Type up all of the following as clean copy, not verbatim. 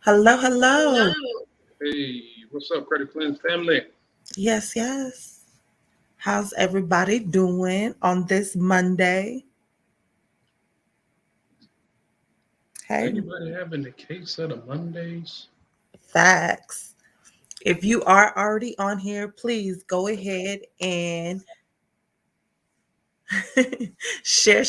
Hello, hello. Hey, what's up, Credit Cleanse family? Yes, yes. How's everybody doing on this Monday? Hey, Anybody having the case of the Mondays? facts. If you are already on here, please go ahead and share,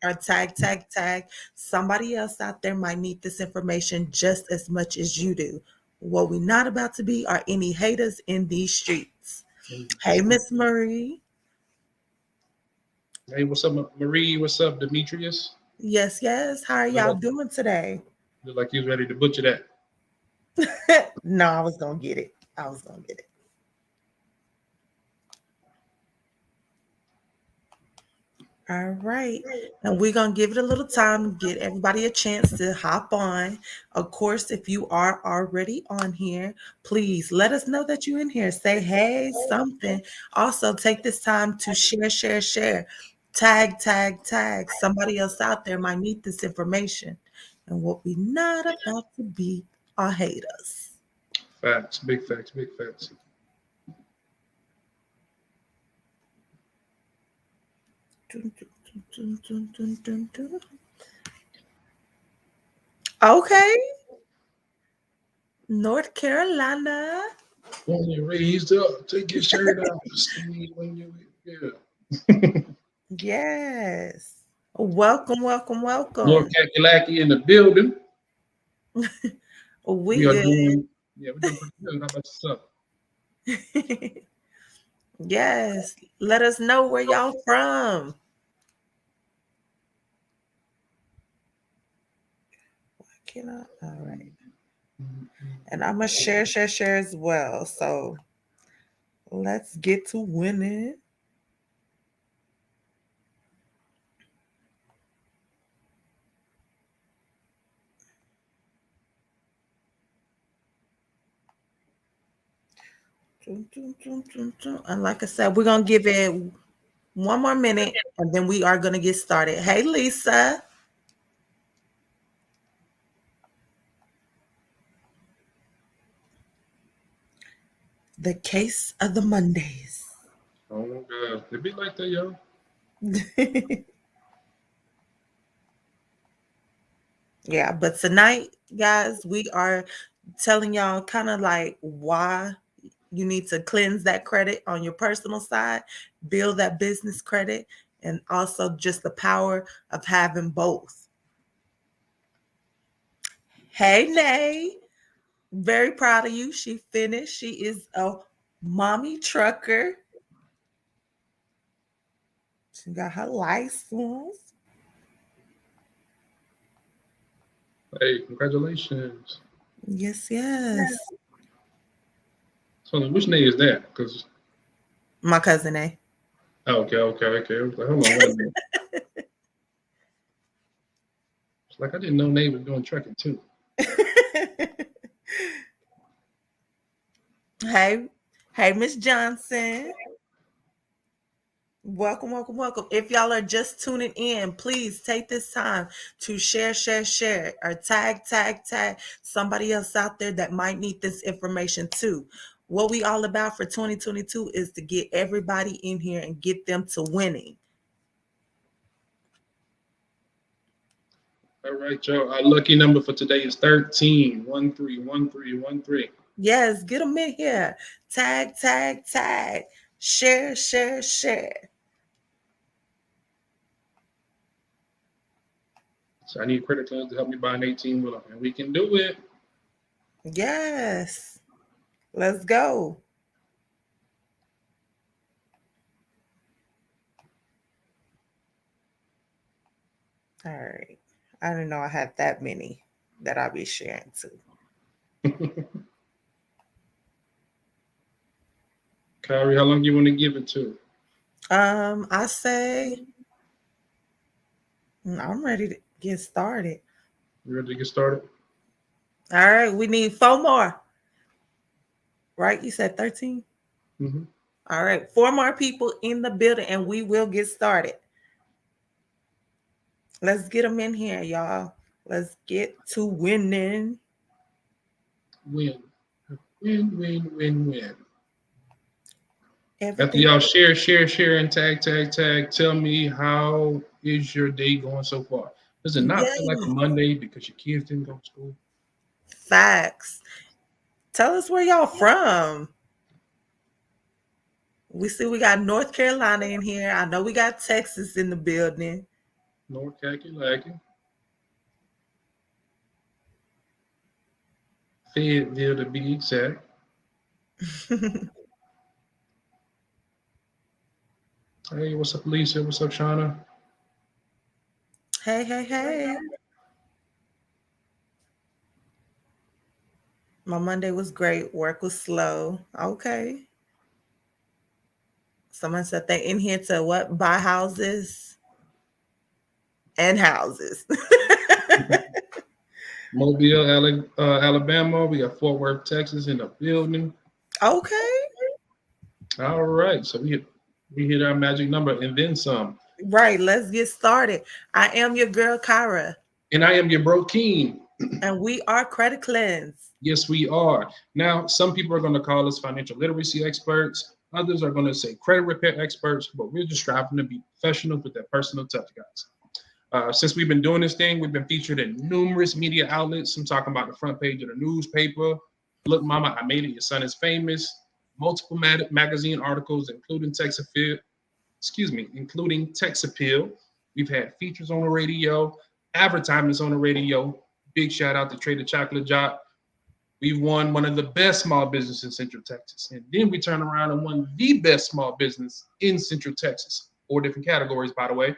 or tag. Somebody else out there might need this information just as much as you do. What we not about to be are any haters in these streets. Hey, Miss Marie. Hey, what's up, Marie? What's up, Demetrius? Yes, yes. How are Look y'all like, doing today? look like you was ready to butcher that. No, I was gonna get it. I was gonna get it. All right. And we're gonna give it a little time, get everybody a chance to hop on. Of course, if you are already on here, please let us know that you're in here. Say hey, something. Also, take this time to share. Tag. Somebody else out there might need this information. And what we not about to be are haters. Facts, big facts, big facts. Dun, dun. Okay, North Carolina. When you raised up, take your shirt off. See when you, yeah. Yes. Lord Welcome. Kakalaki in the building. We We are good. doing, yeah, we're doing pretty good. How about yourself? Yes. Let us know where y'all from. Can I? All right. And I'm gonna share as well. So let's get to winning. And like I said, we're gonna give it one more minute and then we are gonna get started. Hey Lisa, the case of the Mondays. Oh my God, it be like that, yo. Yeah, but tonight, guys, we are telling y'all kind of like why you need to cleanse that credit on your personal side, build that business credit, and also just the power of having both. Hey, Nay, very proud of you. She finished. She is a mommy trucker. She got her license. Hey, congratulations. Yes, yes. So, which name is that? Because, My cousin A. okay. I was like, hold on, wait a minute. It's like I didn't know Nate was doing trucking too. Hey, hey, Miss Johnson. Welcome. If y'all are just tuning in, please take this time to share, or tag somebody else out there that might need this information too. What we all about for 2022 is to get everybody in here and get them to winning. All right, y'all. Our lucky number for today is 13. 131313. Yes, get them in here. Tag. Share. So I need credit cards to help me buy an 18 wheeler, and we can do it. Yes, let's go. All right. I didn't know I had that many that I'll be sharing too. Kyrie, how long you want to give it to? I say I'm ready to get started. You ready to get started? All right, we need four more, right? You said 13? Mm-hmm. All right, four more people in the building and we will get started. Let's get them in here, y'all. Let's get to winning. Win. Win, win, win, win. After Everything. y'all share, and tag. Tell me, how is your day going so far? Does it not feel like a Yay. Monday because your kids didn't go to school? Facts. Tell us where y'all from. We see we got North Carolina in here. I know we got Texas in the building. North Kakalaki, Fayetteville to be exact. Hey, what's up, Lisa? What's up, Shauna? Hey, hey, hey. My Monday was great. Work was slow. Okay. Someone said they in here to what? Buy houses and houses. Mobile, Alabama. We got Fort Worth, Texas in the building. Okay. All right, so we hit our magic number and then some. Right. Let's get started. I am your girl, Kyra, And I am your bro Keen. and we are Credit Cleanse. Yes, we are. Now, some people are going to call us financial literacy experts. Others are going to say credit repair experts, but we're just striving to be professionals with that personal touch, guys. Since we've been doing this thing, we've been featured in numerous media outlets. I'm talking about the front page of the newspaper. Look, Mama, I made it. Your son is famous. Multiple magazine articles, including including Tex Appeal. We've had features on the radio, advertisements on the radio. Big shout out to Trader Chocolate Jock. We won one of the best small businesses in Central Texas. And then we turned around and won the best small business in Central Texas. 4 different categories, by the way.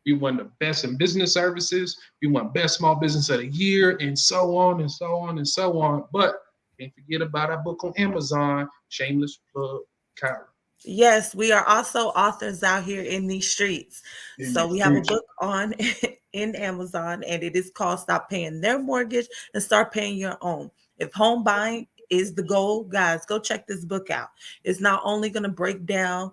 We won the best in business services. We won best small business of the year, and so on and so on and so on. But can't forget about our book on Amazon, Shameless Plug, Kyra. Yes, we are also authors out here in these streets. In So these we have a streets. book on in Amazon, and it is called Stop Paying Their Mortgage and Start Paying Your Own. If home buying is the goal, guys, go check this book out. It's not only going to break down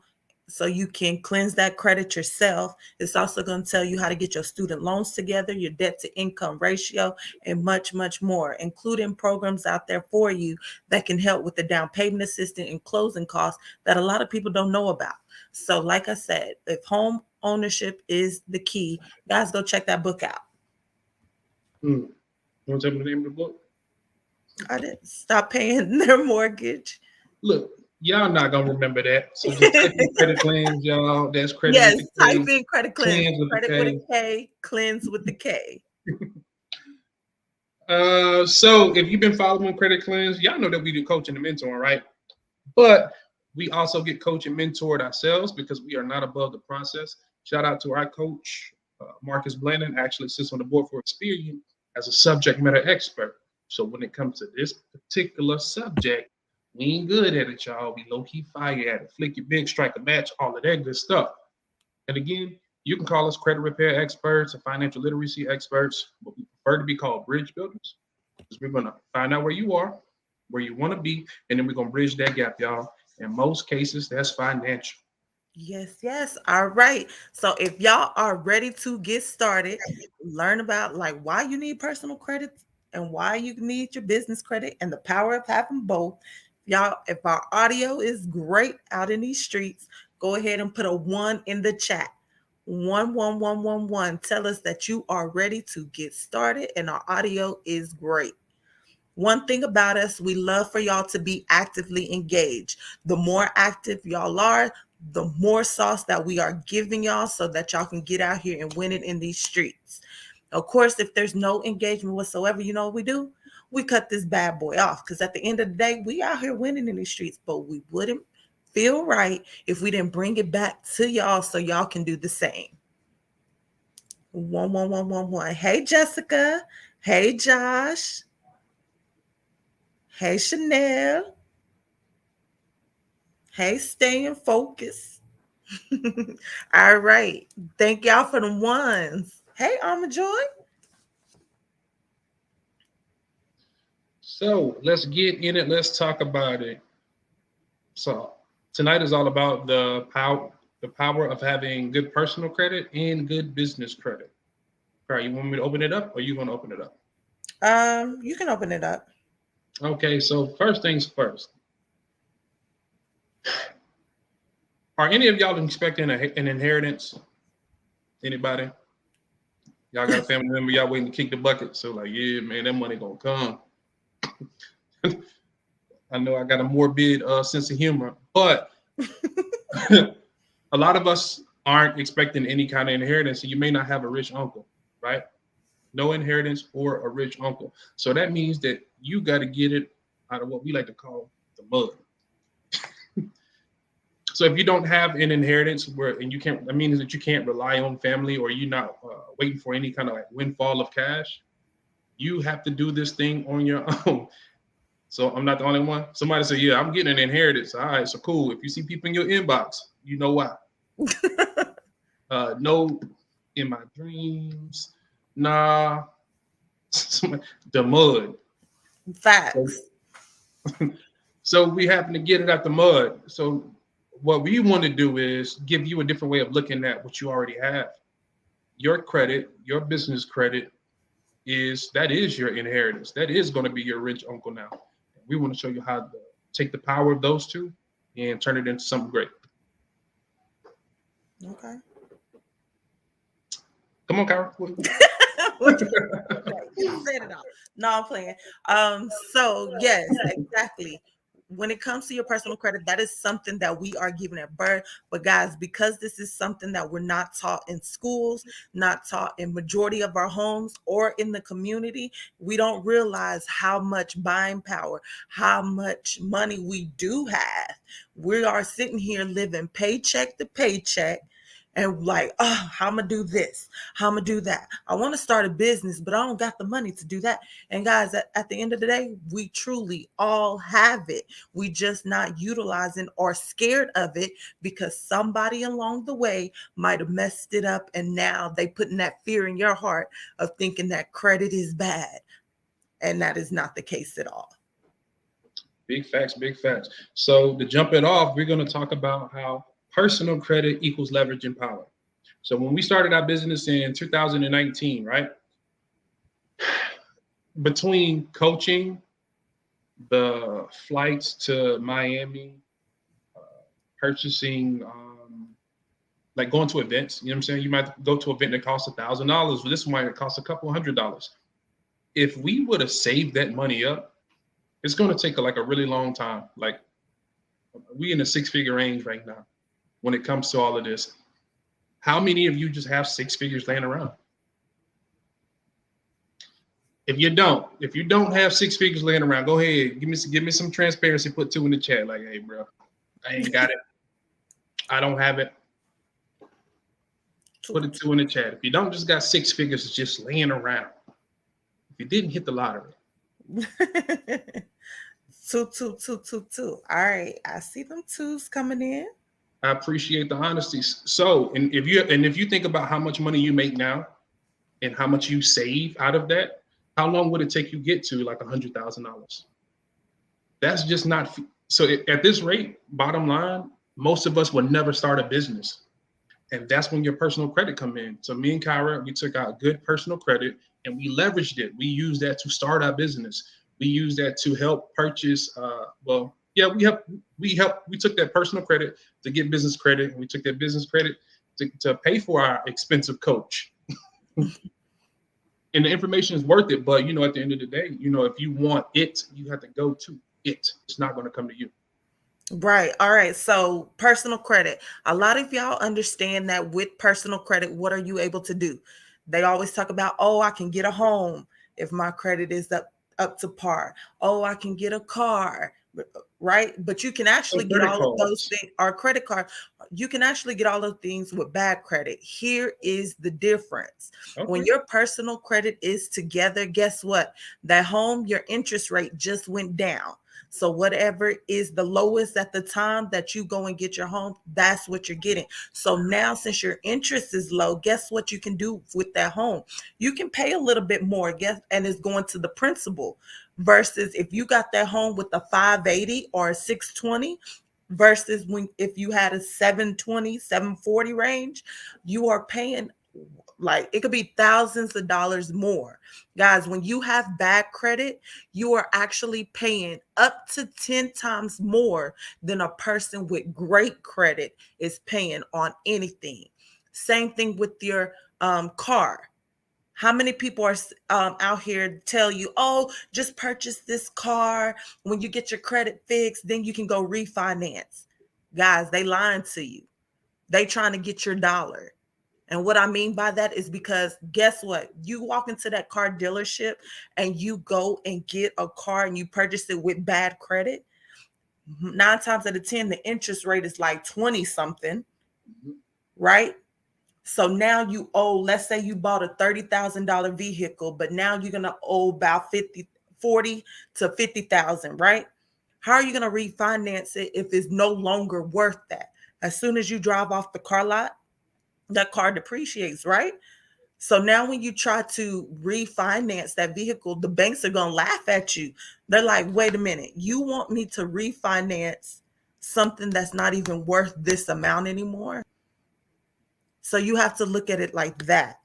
so you can cleanse that credit yourself, it's also going to tell you how to get your student loans together, your debt to income ratio, and much, much more, including programs out there for you that can help with the down payment assistance and closing costs that a lot of people don't know about. So, like I said, if home ownership is the key, guys, go check that book out. Hmm. You want to tell me the name of the book? I didn't stop paying their mortgage. Look, y'all not gonna remember that. So just type in credit claims, y'all. That's credit with Yes, the type K, in credit cleanse. claims with the Credit with a K. K, cleanse with the K. So if you've been following Credit Cleanse, y'all know that we do coaching and mentoring, right? But we also get coached and mentored ourselves because we are not above the process. Shout out to our coach, Marcus Blandon, actually sits on the board for Experian as a subject matter expert. So when it comes to this particular subject, we ain't good at it, y'all. We low key fire at it. Flick your big, strike a match, all of that good stuff. And again, you can call us credit repair experts or financial literacy experts, but we prefer to be called bridge builders because we're going to find out where you are, where you want to be, and then we're going to bridge that gap, y'all. In most cases, that's financial. Yes, yes. All right. So if y'all are ready to get started, learn about like why you need personal credit and why you need your business credit and the power of having both. Y'all, if our audio is great out in these streets, go ahead and put a 1 in the chat. 11111. Tell us that you are ready to get started and our audio is great. One thing about us, we love for y'all to be actively engaged. The more active y'all are, the more sauce that we are giving y'all so that y'all can get out here and win it in these streets. Of course, if there's no engagement whatsoever, you know what we do? We cut this bad boy off because at the end of the day, we out here winning in these streets, but we wouldn't feel right if we didn't bring it back to y'all so y'all can do the same. 11111. Hey, Jessica. Hey, Josh. Hey, Chanel. Hey, staying focused. All right. Thank y'all for the ones. Hey, Alma Joy. So let's get in it. Let's talk about it. So tonight is all about the power of having good personal credit and good business credit. All right, you want me to open it up or you want to open it up? You can open it up. Okay, so first things first. Are any of y'all expecting an inheritance? Anybody? Y'all got a family member, y'all waiting to kick the bucket. So like, yeah, man, that money gonna come. I know I got a morbid sense of humor, but a lot of us aren't expecting any kind of inheritance. So you may not have a rich uncle, right? No inheritance or a rich uncle. So that means that you got to get it out of what we like to call the mud. So if you don't have an inheritance where, and you can't, that means that you can't rely on family or you're not waiting for any kind of like windfall of cash. You have to do this thing on your own. So I'm not the only one. Somebody say, yeah, I'm getting an inheritance. All right, so cool. If you see people in your inbox, you know why. No, in my dreams, nah, the mud. So, Facts. so we happen to get it out the mud. So what we want to do is give you a different way of looking at what you already have. Your credit, your business credit is your inheritance. That is going to be your rich uncle now. We want to show you how to take the power of those two and turn it into something great. Okay. Come on, Kyra. You said it all. No, I'm playing. So yes, exactly. When it comes to your personal credit, that is something that we are given at birth. But guys, because this is something that we're not taught in schools, not taught in majority of our homes or in the community, we don't realize how much buying power, how much money we do have. We are sitting here living paycheck to paycheck and like, oh, how I'm gonna do this, how I'm gonna do that. I want to start a business, but I don't got the money to do that. And guys, at the end of the day, we truly all have it. We just not utilizing or scared of it because somebody along the way might have messed it up, and now they putting that fear in your heart of thinking that credit is bad, and that is not the case at all. Big facts, big facts. So to jump it off, we're going to talk about how personal credit equals leverage and power. So when we started our business in 2019, right? Between coaching, the flights to Miami, uh, purchasing, like going to events, you know what I'm saying? You might go to an event that costs $1,000. This one might cost a couple $100. If we would have saved that money up, it's going to take like a really long time. Like we in the six-figure range right now when it comes to all of this. How many of you just have six figures laying around? If you don't have six figures laying around, go ahead, give me some transparency. Put two in the chat, like, hey, bro, I ain't got it. I don't have it. Put a two in the chat. If you don't just got six figures just laying around, if you didn't hit the lottery. Two. All right, I see them twos coming in. I appreciate the honesty. So, and if you think about how much money you make now and how much you save out of that, how long would it take you get to like $100,000? That's just not so. At this rate, bottom line, most of us would never start a business, and that's when your personal credit come in. So me and Kyra, we took out good personal credit and we leveraged it. We used that to start our business. We used that to help purchase. We took that personal credit to get business credit, and we took that business credit to pay for our expensive coach. And the information is worth it, but at the end of the day, if you want it, you have to go to it. It's not going to come to you. Right. All right. So, personal credit. A lot of y'all understand that with personal credit, what are you able to do? They always talk about, oh, I can get a home if my credit is up to par. Oh, I can get a car. Right. But you can So actually get credit all of those cards. things, or credit card. You can actually get all of things with bad credit. Here is the difference. When Okay. your personal credit is together, guess what? That home, your interest rate just went down. So whatever is the lowest at the time that you go and get your home, that's what you're getting. So now since your interest is low, guess what you can do with that home? You can pay a little bit more, guess, and it's going to the principal versus if you got that home with a 580 or a 620 versus when if you had a 720, 740 range, you are paying Like it could be thousands of dollars more. Guys, when you have bad credit, you are actually paying up to 10 times more than a person with great credit is paying on anything. Same thing with your car. How many people are out here tell you, oh, just purchase this car. When you get your credit fixed, then you can go refinance. Guys, they lying to you. They trying to get your dollar. And what I mean by that is because guess what? You walk into that car dealership and you go and get a car and you purchase it with bad credit. 9 times out of 10, the interest rate is like 20 something, right? So now you owe, let's say you bought a $30,000 vehicle, but now you're going to owe about 40 to 50,000, right? How are you going to refinance it if it's no longer worth that? As soon as you drive off the car lot, that car depreciates, right? So now when you try to refinance that vehicle, the banks are going to laugh at you. They're like, wait a minute, you want me to refinance something that's not even worth this amount anymore? So you have to look at it like that.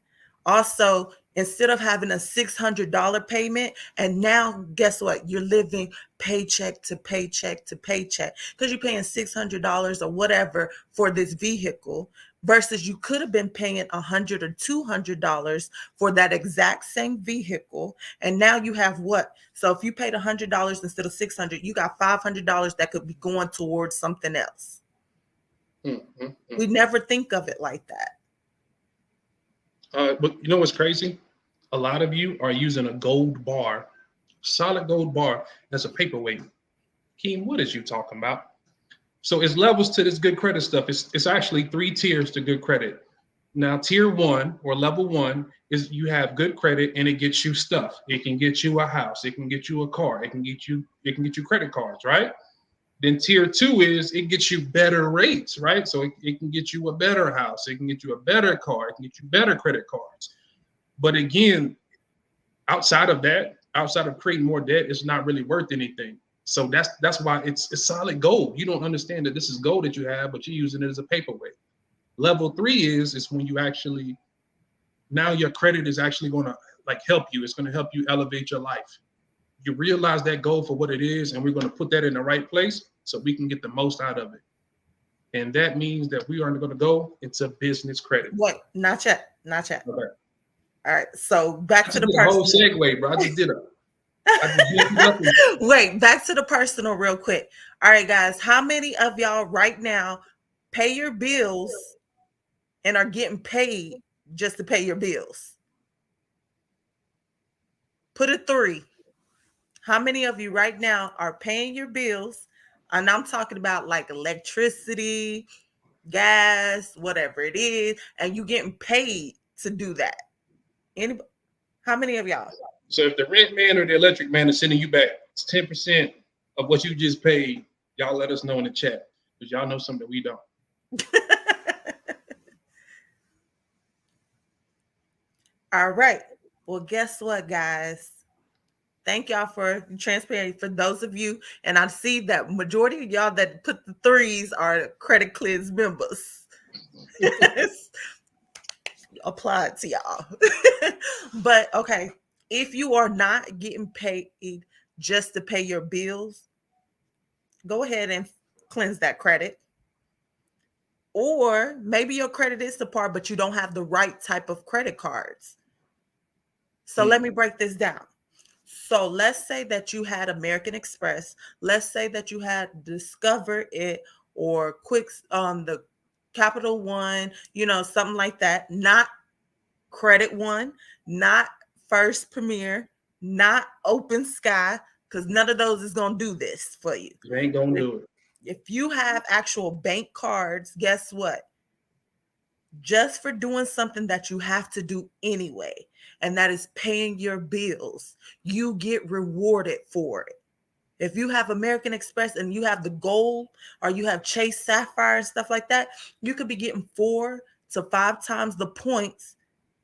Also, instead of having a $600 payment, and now guess what? You're living paycheck to paycheck to paycheck because you're paying $600 or whatever for this vehicle versus you could have been paying $100 or $200 for that exact same vehicle. And now you have what? So if you paid $100 instead of $600, you got $500 that could be going towards something else. We never think of it like that. But you know what's crazy? A lot of you are using a gold bar, solid gold bar, as a paperweight. Keem, what is you talking about? So it's levels to this good credit stuff. It's actually 3 tiers to good credit. Now, tier 1 or level 1 is you have good credit and it gets you stuff. It can get you a house. It can get you a car. It can get you credit cards, right? Then tier 2 is it gets you better rates, right? So it can get you a better house. It can get you a better car. It can get you better credit cards. But again, outside of that, outside of creating more debt, it's not really worth anything. So that's why it's solid gold. You don't understand that this is gold that you have, but you're using it as a paperweight. Level 3 is when you actually, now your credit is actually going to like help you. It's going to help you elevate your life. You realize that goal for what it is, and we're going to put that in the right place so we can get the most out of it. And that means that we are going to go into business credit. Wait, not yet. Not yet. Okay. All right. So back to the whole personal. segue, bro. I just did it. Wait, back to the personal real quick. All right, guys. How many of y'all right now pay your bills and are getting paid just to pay your bills? Put a 3. How many of you right now are paying your bills? And I'm talking about like electricity, gas, whatever it is, and you getting paid to do that. Anybody? How many of y'all? So if the rent man or the electric man is sending you back, it's 10% of what you just paid. Y'all let us know in the chat because y'all know something we don't. All right. Well, guess what, guys? Thank y'all for transparency. For those of you, and I see that majority of y'all that put the 3s are Credit Cleanse members. Applaud to y'all. But okay, if you are not getting paid just to pay your bills, go ahead and cleanse that credit. Or maybe your credit is subpar, but you don't have the right type of credit cards. So let me break this down. So let's say that you had American Express. Let's say that you had Discover It or Quick, the Capital One, something like that. Not Credit One, not First Premier, not Open Sky, because none of those is gonna do this for you. You ain't gonna do it. If you have actual bank cards, guess what? Just for doing something that you have to do anyway, and that is paying your bills, you get rewarded for it. If you have American Express and you have the gold or you have Chase Sapphire and stuff like that, you could be getting 4 to 5 times the points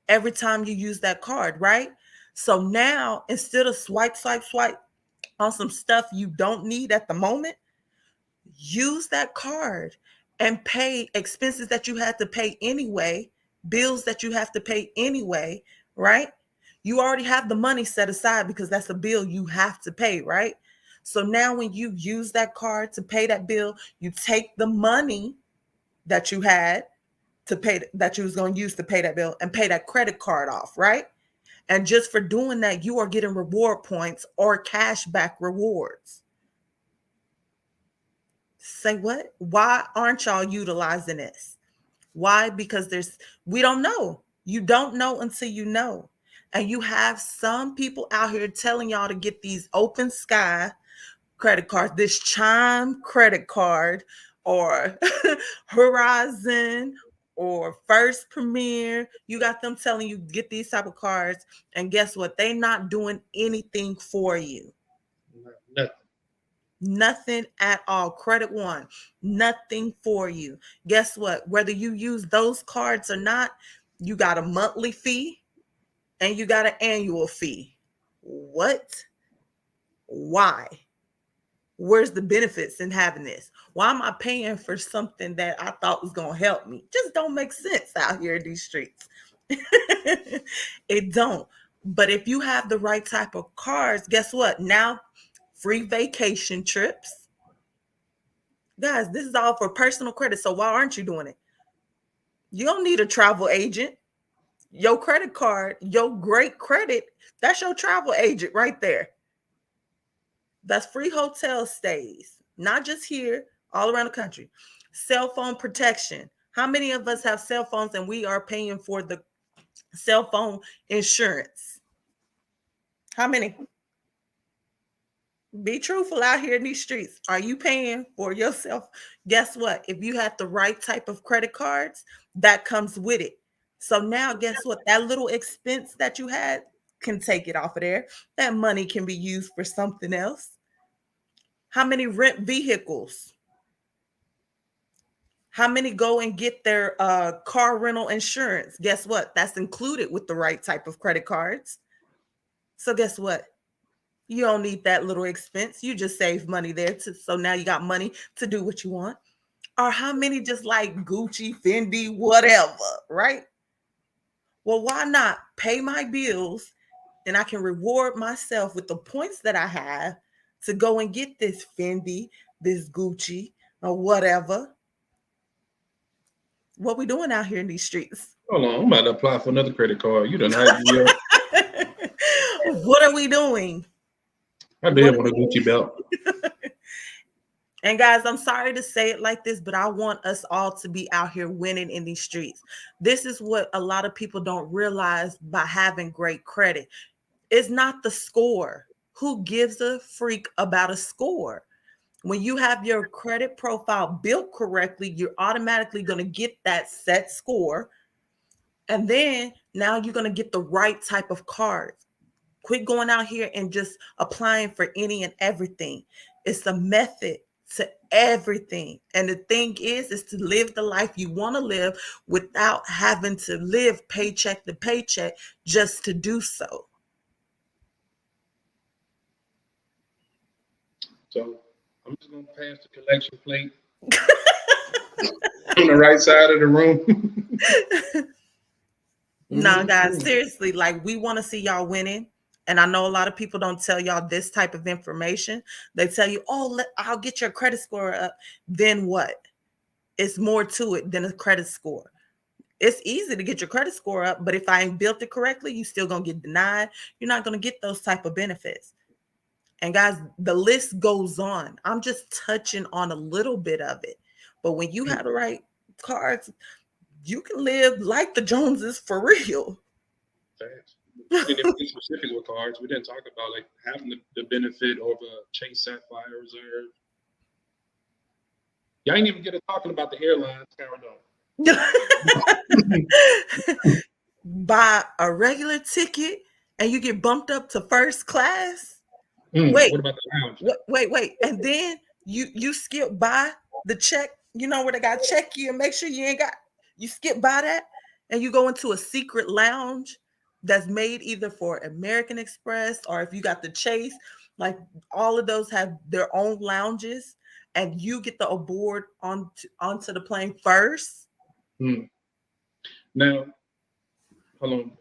every time you use that card, right? So now instead of swipe on some stuff you don't need at the moment, use that card and pay expenses that you had to pay anyway bills that you have to pay anyway, right? You already have the money set aside because that's a bill you have to pay, right? So now when you use that card to pay that bill, you take the money that you had to pay that you was going to use to pay that bill and pay that credit card off, right? And just for doing that, you are getting reward points or cash back rewards. Say what? Why aren't y'all utilizing this? Why? Because we don't know. You don't know until you know. And you have some people out here telling y'all to get these open sky credit cards, this Chime credit card, or Horizon, or First Premier. You got them telling you get these type of cards, and guess what? They're not doing anything for you. Nothing. Nothing at all. Credit One, nothing for you. Guess what? Whether you use those cards or not, you got a monthly fee and you got an annual fee. What? Why? Where's the benefits in having this? Why am I paying for something that I thought was going to help me? Just don't make sense out here in these streets. It don't. But if you have the right type of cards, guess what? Now, free vacation trips. Guys, this is all for personal credit. So why aren't you doing it? You don't need a travel agent. Your credit card, your great credit, that's your travel agent right there. That's free hotel stays, not just here, all around the country. Cell phone protection. How many of us have cell phones and we are paying for the cell phone insurance? How many? Be truthful out here in these streets. Are you paying for yourself? Guess what? If you have the right type of credit cards, that comes with it. So now, guess what? That little expense that you had can take it off of there. That money can be used for something else. How many rent vehicles? How many go and get their car rental insurance? Guess what? That's included with the right type of credit cards. So, guess what? You don't need that little expense. You just save money there. So now you got money to do what you want. Or how many just like Gucci, Fendi, whatever, right? Well, why not pay my bills and I can reward myself with the points that I have to go and get this Fendi, this Gucci, or whatever. What we doing out here in these streets? Hold on, I'm about to apply for another credit card. You done hyped me up. What are we doing? I What did are want a we Gucci belt. And guys, I'm sorry to say it like this, but I want us all to be out here winning in these streets. This is what a lot of people don't realize by having great credit. It's not the score. Who gives a freak about a score? When you have your credit profile built correctly, you're automatically going to get that set score. And then now you're going to get the right type of cards. Quit going out here and just applying for any and everything. It's a method to everything. And the thing is to live the life you want to live without having to live paycheck to paycheck just to do so. So I'm just gonna pass the collection plate on the right side of the room. Nah, guys, Mhm. seriously, like we want to see y'all winning. And I know a lot of people don't tell y'all this type of information. They tell you, oh, I'll get your credit score up. Then what? It's more to it than a credit score. It's easy to get your credit score up, but if I ain't built it correctly, you still gonna get denied. You're not gonna get those type of benefits. And guys, the list goes on. I'm just touching on a little bit of it. But when you have the right cards, you can live like the Joneses for real. Thanks. We didn't even get specific with cards. We didn't talk about like having the benefit of a Chase Sapphire Reserve. Y'all ain't even get to talking about the airlines, Caradon. Buy a regular ticket and you get bumped up to first class. What Wait, about the lounge? wait. And then you skip by the check, you know where they got check you and make sure you ain't got you skip by that and you go into a secret lounge that's made either for American Express or if you got the Chase, like all of those have their own lounges and you get the aboard onto the plane first. Hmm. Now, hold on.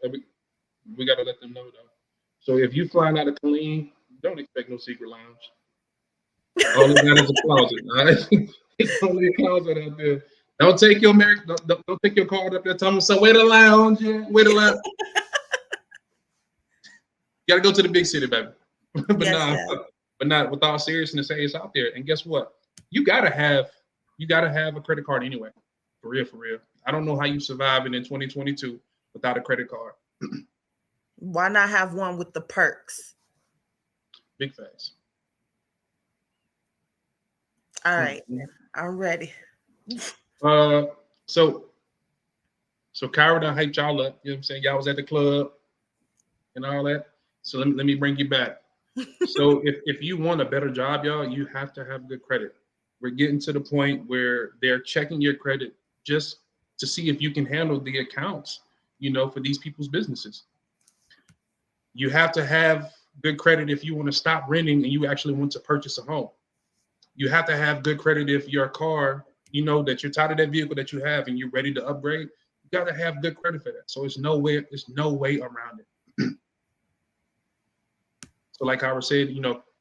We got to let them know, though. So if you flying out of clean, don't expect no secret lounge. All they got is a closet. All right? It's only a closet out there. Don't take your don't take your card up there. Tell them, so where the lounge? Yeah, where the lounge? You got to go to the big city, baby. But Yes, nah, yes. but not with all seriousness. Say it's out there. And guess what? You gotta have you gotta have a credit card anyway. For real, for real. I don't know how you surviving in 2022 without a credit card. Why not have one with the perks? Big facts. All right, Mhm. I'm ready. Uh, so Kyra done hyped y'all up. You know what I'm saying? Y'all was at the club and all that. So let me bring you back. So if you want a better job, y'all, you have to have good credit. We're getting to the point where they're checking your credit just to see if you can handle the accounts, for these people's businesses. You have to have good credit if you want to stop renting and you actually want to purchase a home. You have to have good credit if your car, that you're tired of that vehicle that you have and you're ready to upgrade. You got to have good credit for that. So there's no way around it. So like I said,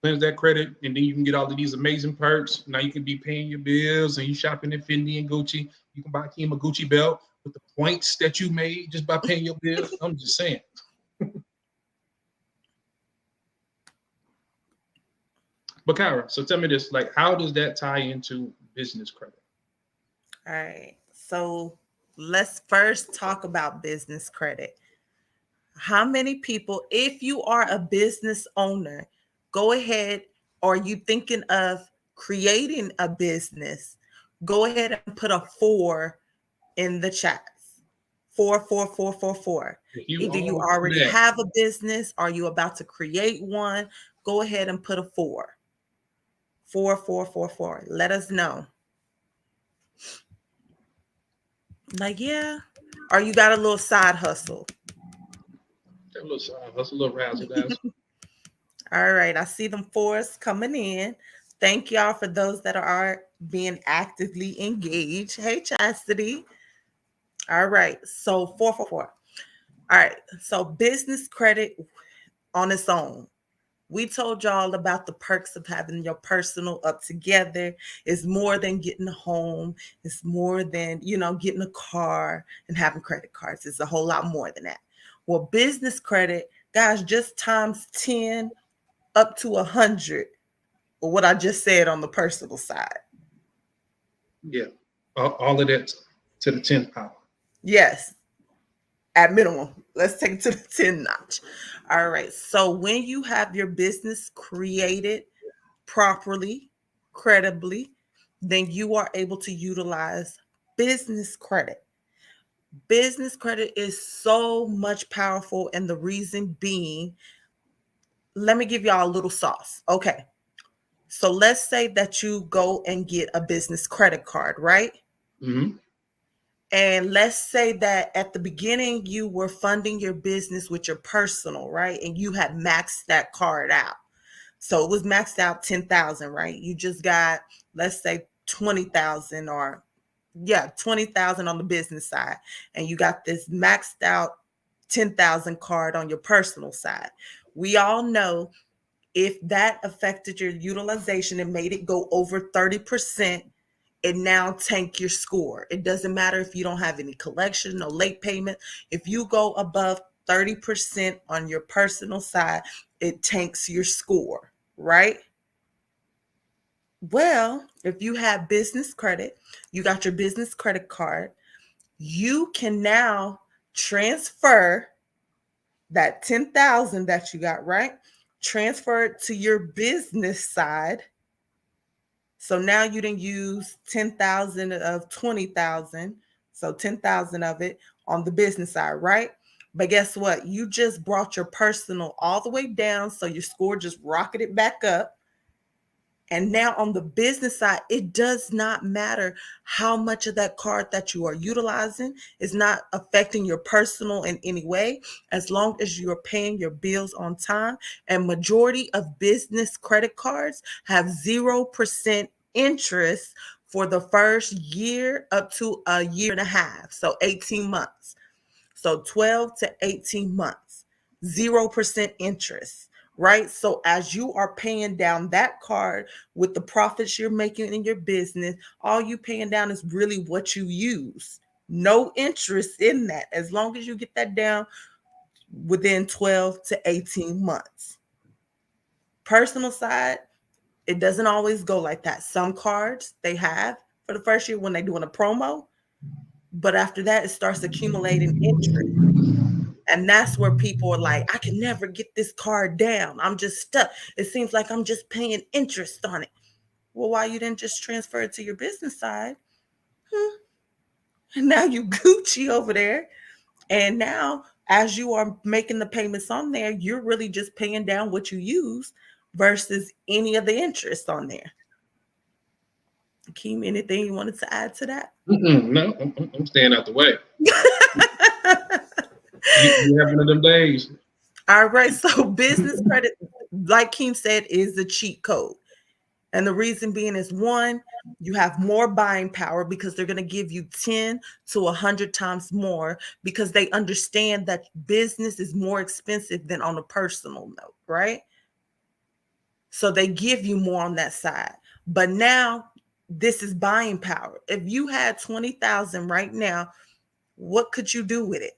cleanse that credit, and then you can get all of these amazing perks. Now you can be paying your bills and you shopping at Fendi and Gucci. You can buy Kim a Gucci belt with the points that you made just by paying your bills. I'm just saying. But Kyra, so tell me this, like, how does that tie into business credit? All right. So let's first talk about business credit. How many people, if you are a business owner, go ahead, or you thinking of creating a business, go ahead and put a 4 in the chats. 4. If you Either you all do already that, have a business or you about to create one, go ahead and put a 4. 4. Let us know. Like, yeah. Or you got a little side hustle. that's a little razzle dazzle. All right. I see them fours coming in. Thank y'all for those that are being actively engaged. Hey, Chastity. All right. So 4. All right. So business credit on its own. We told y'all about the perks of having your personal up together. It's more than getting a home. It's more than, getting a car and having credit cards. It's a whole lot more than that. Well, business credit, guys, just times 10 up to 100, or what I just said on the personal side. Yeah, all of that to the 10th power. Yes, at minimum. Let's take it to the 10 notch. All right. So when you have your business created properly, credibly, then you are able to utilize business credit. Business credit is so much powerful, and the reason being, let me give y'all a little sauce. Okay. So let's say that you go and get a business credit card, right? Mm-hmm. And let's say that at the beginning you were funding your business with your personal, right? And you had maxed that card out. So it was maxed out 10,000, right? You just got, let's say 20,000, or yeah, 20,000 on the business side. And you got this maxed out 10,000 card on your personal side. We all know if that affected your utilization and made it go over 30%, it now tank your score. It doesn't matter if you don't have any collection, no late payment. If you go above 30% on your personal side, it tanks your score, right? Well, if you have business credit, you got your business credit card, you can now transfer that 10,000 that you got, right? Transfer it to your business side. So now you didn't use 10,000 of 20,000. So 10,000 of it on the business side, right? But guess what? You just brought your personal all the way down. So your score just rocketed back up. And now on the business side, it does not matter how much of that card that you are utilizing is not affecting your personal in any way, as long as you are paying your bills on time. And majority of business credit cards have 0% interest for the first year up to a year and a half. So 18 months. So 12 to 18 months, 0% interest, right? So as you are paying down that card with the profits you're making in your business, all you paying down is really what you use. No interest in that, as long as you get that down within 12 to 18 months. Personal side, it doesn't always go like that. Some cards they have for the first year when they're doing a promo, but after that, it starts accumulating interest. And that's where people are like, I can never get this card down. I'm just stuck. It seems like I'm just paying interest on it. Well, why you didn't just transfer it to your business side? And now you Gucci over there. And now, as you are making the payments on there, you're really just paying down what you use versus any of the interest on there. Keem, anything you wanted to add to that? No, I'm staying out the way. You have one of them days. All right. So, business credit, like Keem said, is the cheat code. And the reason being is one, you have more buying power because they're going to give you 10 to 100 times more because they understand that business is more expensive than on a personal note, right? So they give you more on that side. But now this is buying power. If you had 20,000 right now, what could you do with it?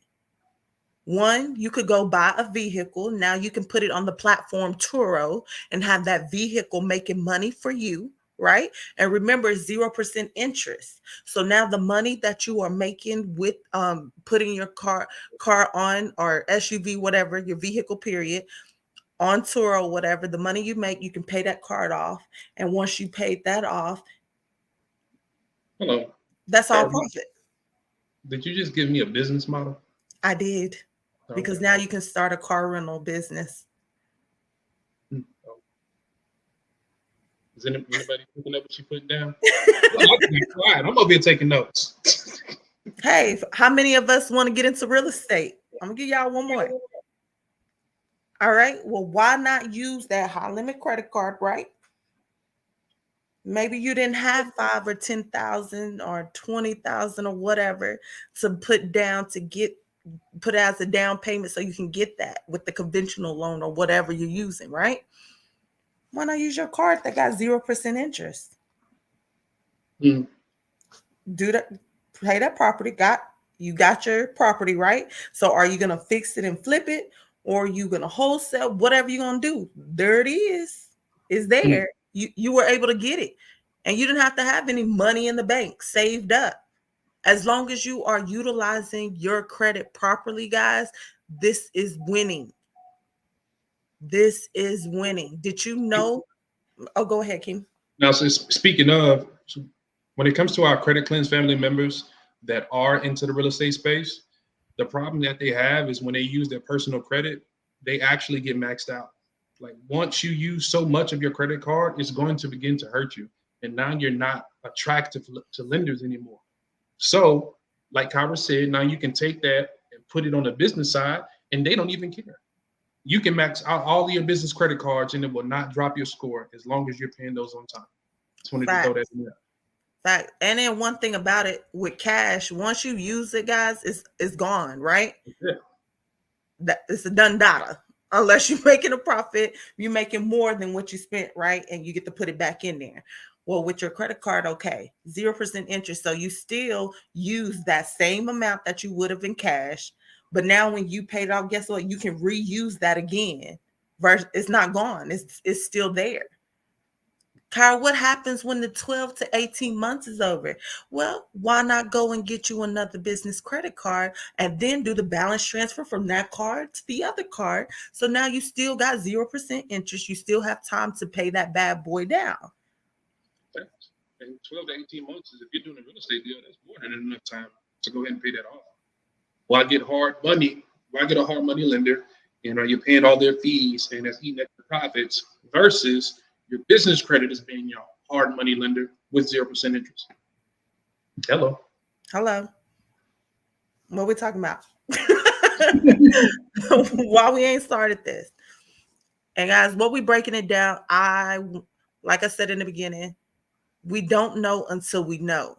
One, you could go buy a vehicle. Now you can put it on the platform Turo and have that vehicle making money for you, right? And remember, 0% interest. So now the money that you are making with putting your car on or SUV, whatever, your vehicle period, on Turo, whatever, the money you make, you can pay that card off. And once you paid that off, Hello. that's all Carl, profit. did you just give me a business model? I did. Okay. Because now you can start a car rental business. Oh. Is anybody picking up what you put down? I'm over here taking notes. Hey, how many of us want to get into real estate? I'm gonna give y'all one more. All right. Well, why not use that high limit credit card, right? Maybe you didn't have 5 or 10,000 or 20,000 or whatever to put down to get put as a down payment so you can get that with the conventional loan or whatever you're using, right? Why not use your card that got 0% interest? Hmm. Do that, pay that property, you got your property, right? So are you gonna fix it and flip it, or are you gonna wholesale? Whatever you're gonna do, there it is Hmm. there. You were able to get it, and you didn't have to have any money in the bank saved up. As long as you are utilizing your credit properly, guys, this is winning. This is winning. Did you know? Oh, go ahead, Kim. Now, so speaking of, so when it comes to our credit cleanse family members that are into the real estate space, the problem that they have is when they use their personal credit, they actually get maxed out. Like once you use so much of your credit card, it's going to begin to hurt you. And now you're not attractive to lenders anymore. So, like Kyra said, now you can take that and put it on the business side, and they don't even care. You can max out all of your business credit cards, and it will not drop your score as long as you're paying those on time. Just wanted to throw Fact, that in there. fact. And then one thing about it with cash, once you use it, guys, it's gone, right? Yeah. That it's a done data. Unless you're making a profit, you're making more than what you spent, right? And you get to put it back in there. Well, with your credit card, okay, 0% interest. So you still use that same amount that you would have in cash. But now when you paid it off, guess what? You can reuse that again. It's not gone. It's still there. Kyle, what happens when the 12 to 18 months is over? Well, why not go and get you another business credit card and then do the balance transfer from that card to the other card? So now you still got 0% interest. You still have time to pay that bad boy down. And 12 to 18 months is if you're doing a real estate deal, that's more than enough time to go ahead and pay that off. Why get hard money? Why get a hard money lender? You know, you're paying all their fees and that's eating at the profits versus your business credit is being your hard money lender with 0% interest. Hello. Hello. What we talking about? Why we ain't started this? And guys, what we breaking it down, like I said in the beginning, We don't know until we know.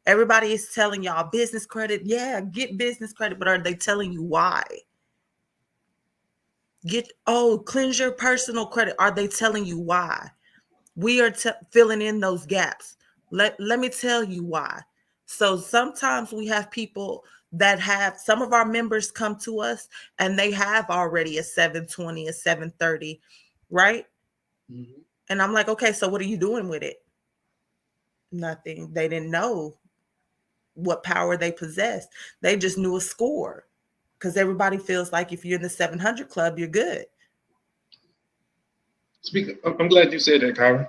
Everybody is telling y'all business credit. Yeah, get business credit, but are they telling you why? Cleanse your personal credit. Are they telling you why? We are filling in those gaps. Let me tell you why. So sometimes we have people that have some of our members come to us and they have already a 720, a 730, right? Mhm. And I'm like, okay, so what are you doing with it? Nothing. They didn't know what power they possessed. They just knew a score because everybody feels like if you're in the 700 club, you're good. I'm glad you said that, Kyra.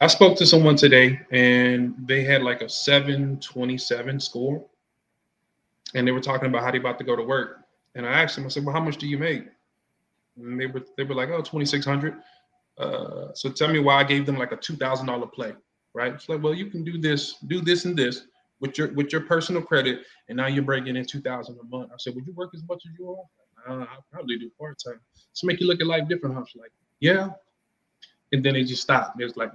I spoke to someone today and they had like a 727 score, and they were talking about how they about to go to work. And I asked them, I said, "Well, how much do you make?" And they were like, "Oh, 2,600." So tell me why I gave them like a $2,000 play, right? It's like, well, you can do this, and this with your personal credit, and now you're bringing in 2,000 a month. I said, would you work as much as you are? I'll probably do part time. So make you look at life different. I was like, yeah, and then they just stopped. It's like,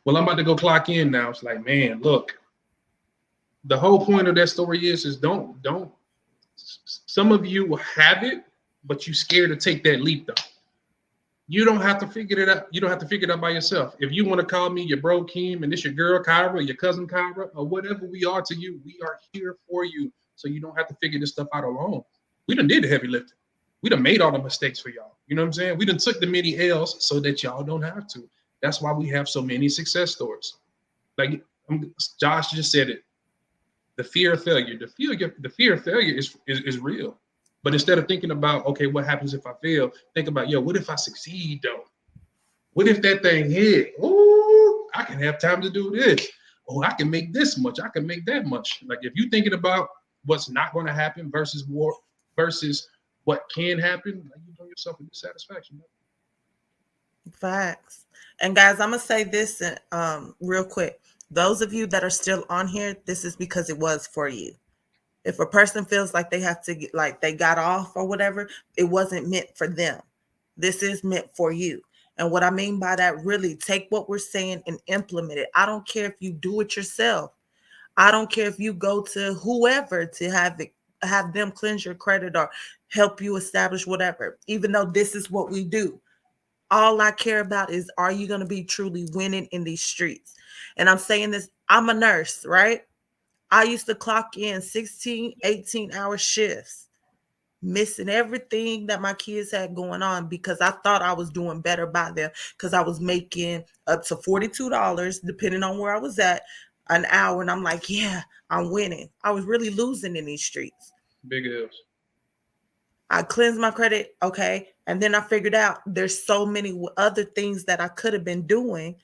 well, I'm about to go clock in now. It's like, man, look, the whole point of that story is don't. Some of you will have it, but you scared to take that leap though. You don't have to figure it out. You don't have to figure it out by yourself. If you want to call me your bro Keem and this your girl Kyra, your cousin Kyra, or whatever we are to you, we are here for you. So you don't have to figure this stuff out alone. We done did the heavy lifting. We done made all the mistakes for y'all. You know what I'm saying? We done took the many L's so that y'all don't have to. That's why we have so many success stories. Like Josh just said it. The fear of failure. The fear of failure is real. But instead of thinking about, okay, what happens if I fail? Think about, yo, what if I succeed though? What if that thing hit? Oh, I can have time to do this. Oh, I can make this much. I can make that much. Like if you're thinking about what's not going to happen versus what can happen, like you're doing yourself a dissatisfaction. Facts. And guys, I'm gonna say this real quick. Those of you that are still on here, this is because it was for you. If a person feels like they have to get, like they got off or whatever, it wasn't meant for them. This is meant for you. And what I mean by that, really take what we're saying and implement it. I don't care if you do it yourself. I don't care if you go to whoever to have them cleanse your credit or help you establish whatever. Even though this is what we do, all I care about is, are you going to be truly winning in these streets? And I'm saying this, I'm a nurse, right? I used to clock in 16, 18-hour shifts, missing everything that my kids had going on because I thought I was doing better by them because I was making up to $42, depending on where I was at, an hour. And I'm like, yeah, I'm winning. I was really losing in these streets. Big L's. I cleansed my credit, okay? And then I figured out there's so many other things that I could have been doing.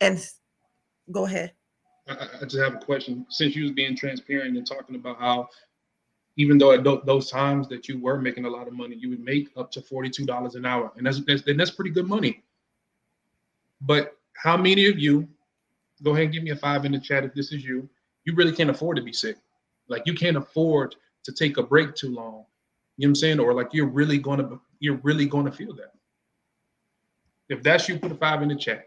And go ahead. I just have a question. Since you was being transparent and talking about how even though at those times that you were making a lot of money, you would make up to $42 an hour, and that's pretty good money. But how many of you, go ahead and give me a 5 in the chat if this is you, you really can't afford to be sick. Like you can't afford to take a break too long. You know what I'm saying? Or like you're really gonna feel that. If that's you, put a 5 in the chat.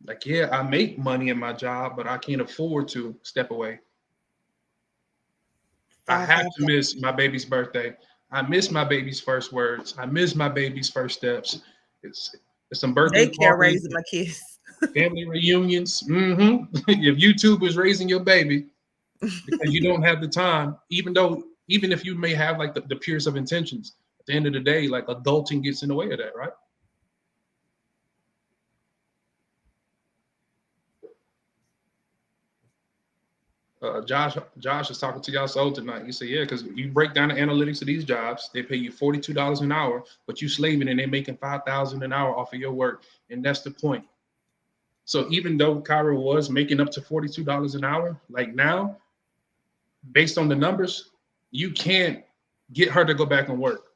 Like, yeah, I make money in my job, but I can't afford to step away. I Five, have five, to miss my baby's birthday. I miss my baby's first words. I miss my baby's first steps. It's, it's some birthday daycare parties, raising my kids. family reunions. If YouTube is raising your baby because you don't have the time, even if you may have like the purest of intentions, at the end of the day, like adulting gets in the way of that, right? Josh is talking to y'all soul tonight. He said, yeah, because you break down the analytics of these jobs, they pay you $42 an hour, but you slaving and they're making 5,000 an hour off of your work. And that's the point. So even though Kyra was making up to $42 an hour, like now, based on the numbers, you can't get her to go back and work.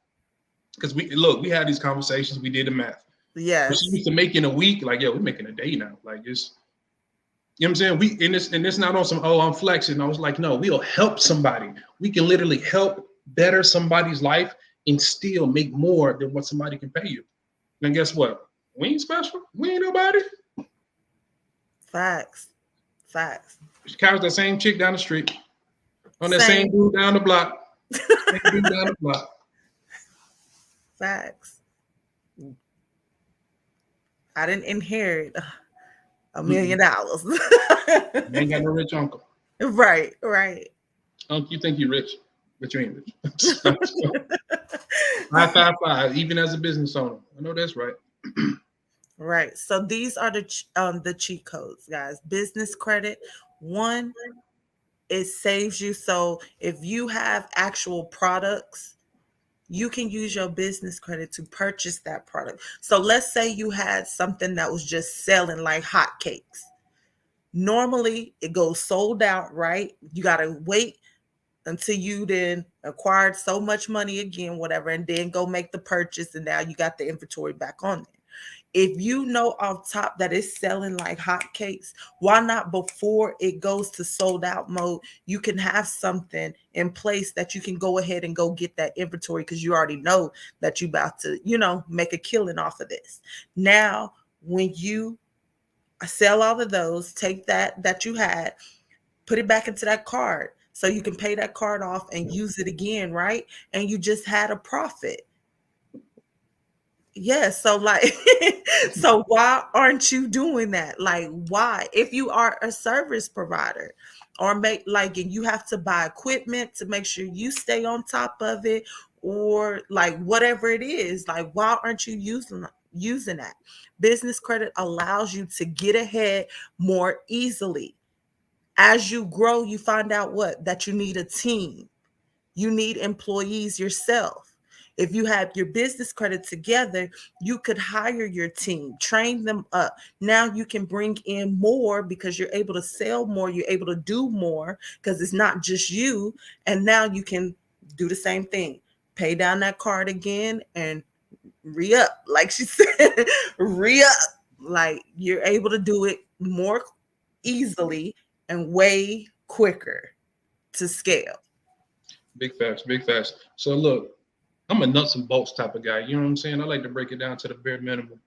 Because we had these conversations, we did the math. What she Yes. used to make in a week, like, yo, we're making a day now. Like it's you know what I'm saying? And this not on some, oh, I'm flexing. I was like, no, we'll help somebody. We can literally help better somebody's life and still make more than what somebody can pay you. And guess what? We ain't special. We ain't nobody. Facts. Facts. She carries that same chick down the street, on that same Same. dude down the block, same dude down the block. Facts. I didn't inherit $1 Mm-mm. million. You ain't got no rich uncle. Right, right. Uncle, you think you rich, but you ain't rich. 555, even as a business owner. I know that's right. Right. So these are the cheat codes, guys. Business credit. One, it saves you. So if you have actual products, you can use your business credit to purchase that product. So let's say you had something that was just selling like hotcakes. Normally it goes sold out, right? You got to wait until you then acquired so much money again, whatever, and then go make the purchase. And now you got the inventory back on there. If you know off top that it's selling like hotcakes, why not before it goes to sold out mode, you can have something in place that you can go ahead and go get that inventory because you already know that you about to, make a killing off of this. Now, when you sell all of those, take that you had, put it back into that card so you can pay that card off and use it again, right? And you just had a profit. Yeah, so like so why aren't you doing that? Like why? If you are a service provider or make like and you have to buy equipment to make sure you stay on top of it or like whatever it is, like why aren't you using that? Business credit allows you to get ahead more easily. As you grow, you find out what? That you need a team. You need employees yourself. If you have your business credit together, you could hire your team, train them up. Now you can bring in more because you're able to sell more, you're able to do more because it's not just you. And now you can do the same thing. Pay down that card again and re-up. Like she said, re-up. Like you're able to do it more easily and way quicker to scale. Big facts, big facts. So look, I'm a nuts and bolts type of guy. You know what I'm saying? I like to break it down to the bare minimum.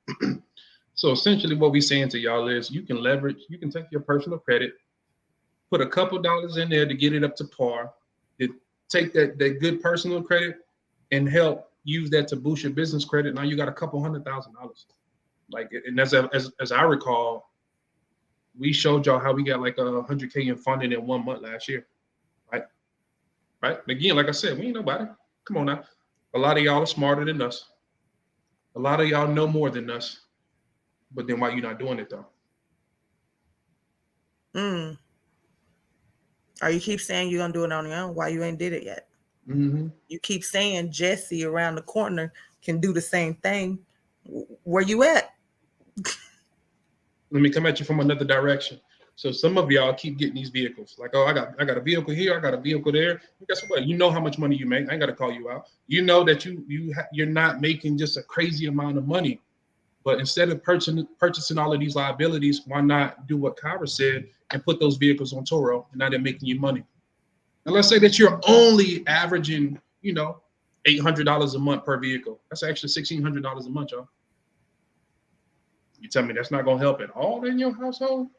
So essentially what we're saying to y'all is you can leverage, you can take your personal credit, put a couple dollars in there to get it up to par, then take that good personal credit and help use that to boost your business credit. Now you got a couple $100,000. Like, and as I recall, we showed y'all how we got like 100K in funding in 1 month last year, right? Right. And again, like I said, we ain't nobody. Come on now. A lot of y'all are smarter than us. A lot of y'all know more than us. But then why you not doing it though? Mm. Or you keep saying you're gonna do it on your own. Why you ain't did it yet? Mm-hmm. You keep saying Jesse around the corner can do the same thing. Where you at? Let me come at you from another direction. So some of y'all keep getting these vehicles. Like, oh, I got a vehicle here, I got a vehicle there. And guess what? You know how much money you make. I ain't got to call you out. You know that you're not making just a crazy amount of money. But instead of purchasing all of these liabilities, why not do what Kyra said and put those vehicles on Toro and now they're making you money? And let's say that you're only averaging, $800 a month per vehicle. That's actually $1,600 a month, y'all. You tell me that's not gonna help at all in your household?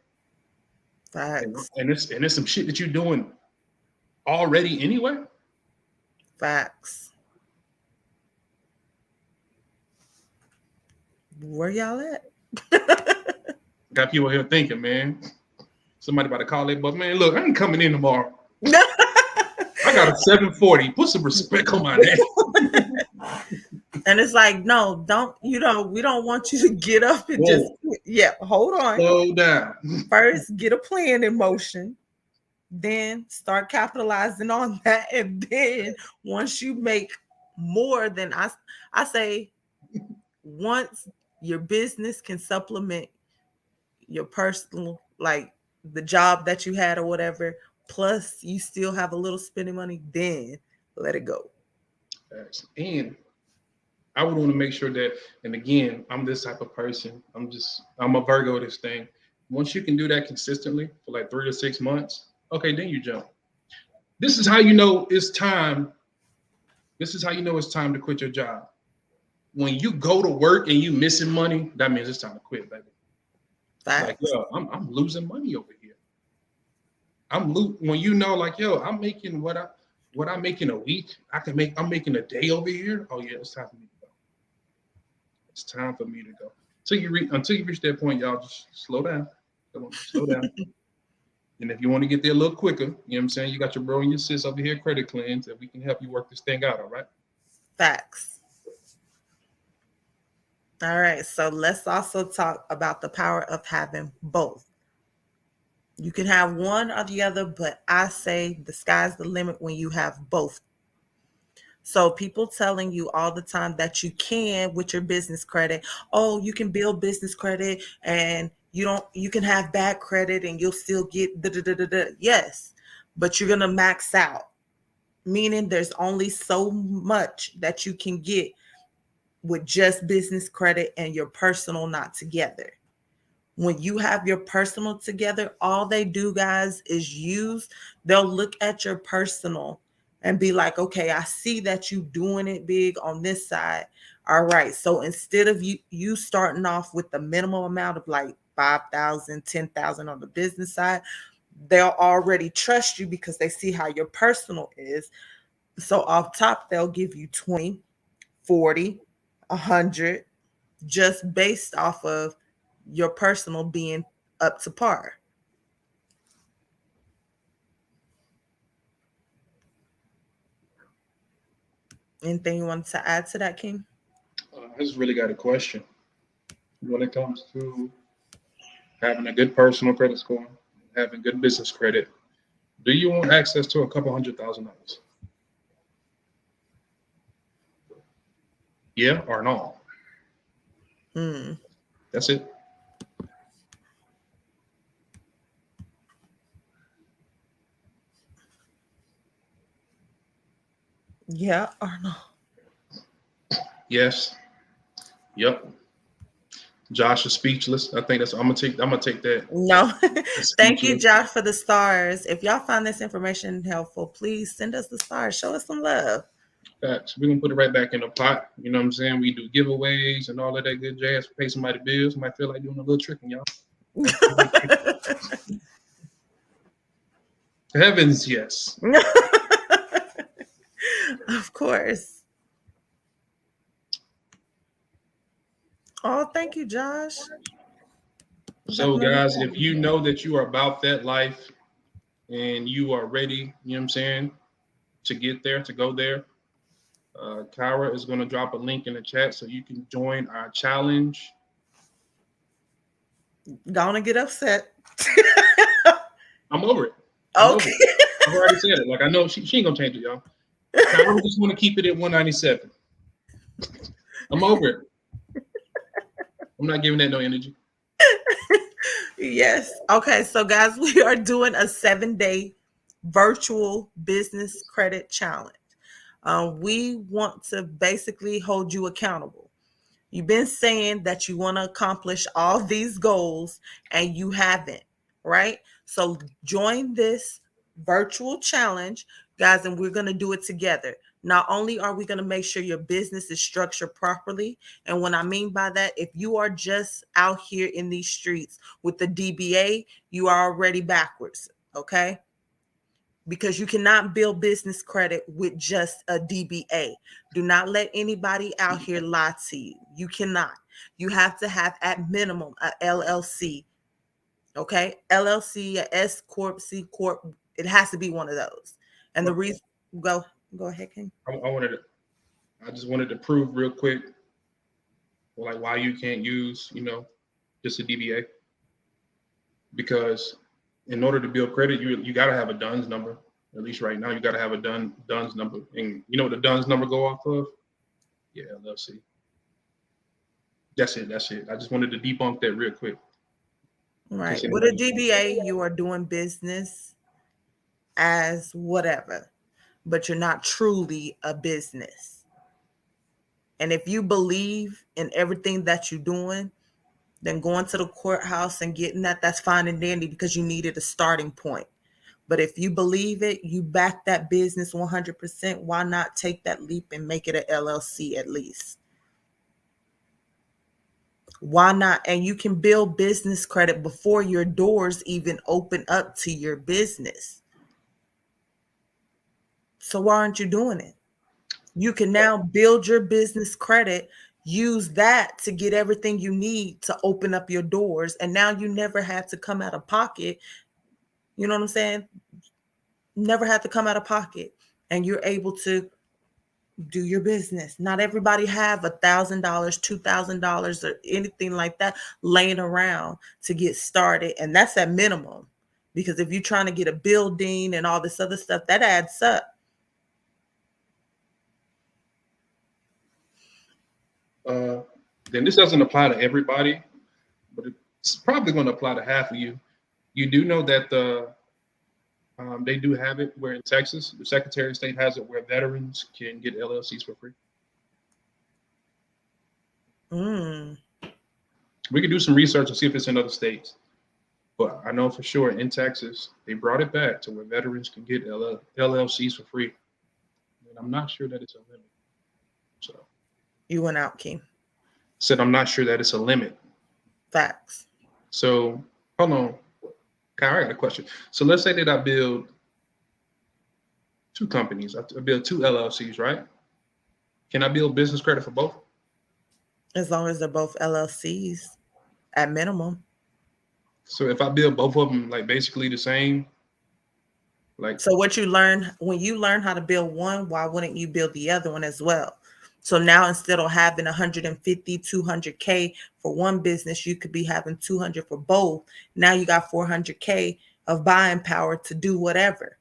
Facts. And it's some shit that you're doing already anyway. Facts. Where y'all at? Got people here thinking, man. Somebody about to call it, but man, look, I ain't coming in tomorrow. I got a 740. Put some respect on my name. And it's like, no, don't, we don't want you to get up and Whoa. just, yeah, hold on. Slow down. First, get a plan in motion, then start capitalizing on that. And then once you make more than I say, once your business can supplement your personal, like the job that you had or whatever, plus you still have a little spending money, then let it go. And I would want to make sure that, and again, I'm this type of person. I'm a Virgo this thing. Once you can do that consistently for like 3 to 6 months, okay, then you jump. This is how you know it's time. This is how you know it's time to quit your job. When you go to work and you missing money, that means it's time to quit, baby. Like, Facts. yo, I'm losing money over here. When you know, like, yo, I'm making what I'm making a week. I'm making a day over here. Oh yeah, it's time for me to go. It's time for me to go. Until you reach that point, y'all just slow down. Come on, slow down. And if you want to get there a little quicker, you know what I'm saying? You got your bro and your sis over here, Credit Cleanse, and we can help you work this thing out, all right? Facts. All right. So let's also talk about the power of having both. You can have one or the other, but I say the sky's the limit when you have both. So people telling you all the time that you can with your business credit. Oh, you can build business credit and you can have bad credit and you'll still get da da da da da. Yes, but you're gonna max out. Meaning there's only so much that you can get with just business credit and your personal not together. When you have your personal together, all they do, guys, is they'll look at your personal and be like, okay, I see that you doing it big on this side. All right. So instead of you starting off with the minimum amount of like 5,000, 10,000 on the business side, they'll already trust you because they see how your personal is. So off top, they'll give you 20, 40, 100, just based off of your personal being up to par. Anything you wanted to add to that, King? I just really got a question. When it comes to having a good personal credit score, having good business credit, do you want access to a couple $100,000? Yeah or no? Hmm. That's it. Yeah or no? Yes. Yep. Josh is speechless. I think that's. I'm gonna take that No. as Thank you, speechless. Josh, for the stars. If y'all find this information helpful, please send us the stars. Show us some love. Facts. We're gonna put it right back in the pot. You know what I'm saying? We do giveaways and all of that good jazz. Pay somebody bills. Might feel like doing a little tricking, y'all. Might feel like tricking. Heavens, yes. Of course. Oh, thank you, Josh. We got So, another guys, if one. you know that you are about that life and you are ready, you know what I'm saying, to get there, to go there, Kyra is going to drop a link in the chat so you can join our challenge. Gonna get upset. I'm over it. I'm over Okay. it. I've already said it. Like, I know she ain't going to change it, y'all. Kyra just want to keep it at 197. I'm over it. I'm not giving that no energy. Yes. Okay. So, guys, we are doing a 7-day virtual business credit challenge. We want to basically hold you accountable. You've been saying that you want to accomplish all these goals and you haven't, right? So join this virtual challenge, guys, and we're going to do it together. Not only are we going to make sure your business is structured properly, and what I mean by that, if you are just out here in these streets with the DBA, you are already backwards, okay? Because you cannot build business credit with just a DBA. Do not let anybody out here lie to you. You cannot. You have to have at minimum a LLC. Okay, LLC, a S corp, C corp. It has to be one of those. And the Well, reason, go ahead, King. I just wanted to prove real quick, like why you can't use, just a DBA, because in order to build credit, you got to have a DUNS number. At least right now, you got to have a DUNS number, and you know what the DUNS number go off of? Yeah, let's see. That's it. That's it. I just wanted to debunk that real quick in Right. case With a anybody. DBA, you are doing business as whatever, but you're not truly a business. And if you believe in everything that you're doing, then going to the courthouse and getting that's fine and dandy because you needed a starting point. But if you believe it, you back that business 100%, why not take that leap and make it an LLC at least? Why not? And you can build business credit before your doors even open up to your business. So why aren't you doing it? You can now build your business credit, use that to get everything you need to open up your doors. And now you never had to come out of pocket. You know what I'm saying? Never had to come out of pocket. And you're able to do your business. Not everybody have $1,000, $2,000, or anything like that laying around to get started, and that's at minimum. Because if you're trying to get a building and all this other stuff, that adds up. Uh, then this doesn't apply to everybody, but it's probably going to apply to half of you. You do know that they do have it where in Texas, the Secretary of State has it where veterans can get LLCs for free. Mm. We could do some research and see if it's in other states. But I know for sure in Texas, they brought it back to where veterans can get LLCs for free. And I'm not sure that it's a limit. So You went out, King. said I'm not sure that it's a limit. Facts. So hold on. Kyle, I got a question. So let's say that I build two companies. I build two LLCs, right? Can I build business credit for both? As long as they're both LLCs at minimum. So if I build both of them like basically the same, like So what you learn when you learn how to build one, why wouldn't you build the other one as well? So now instead of having 150, 200K for one business, you could be having 200 for both. Now you got 400K of buying power to do whatever.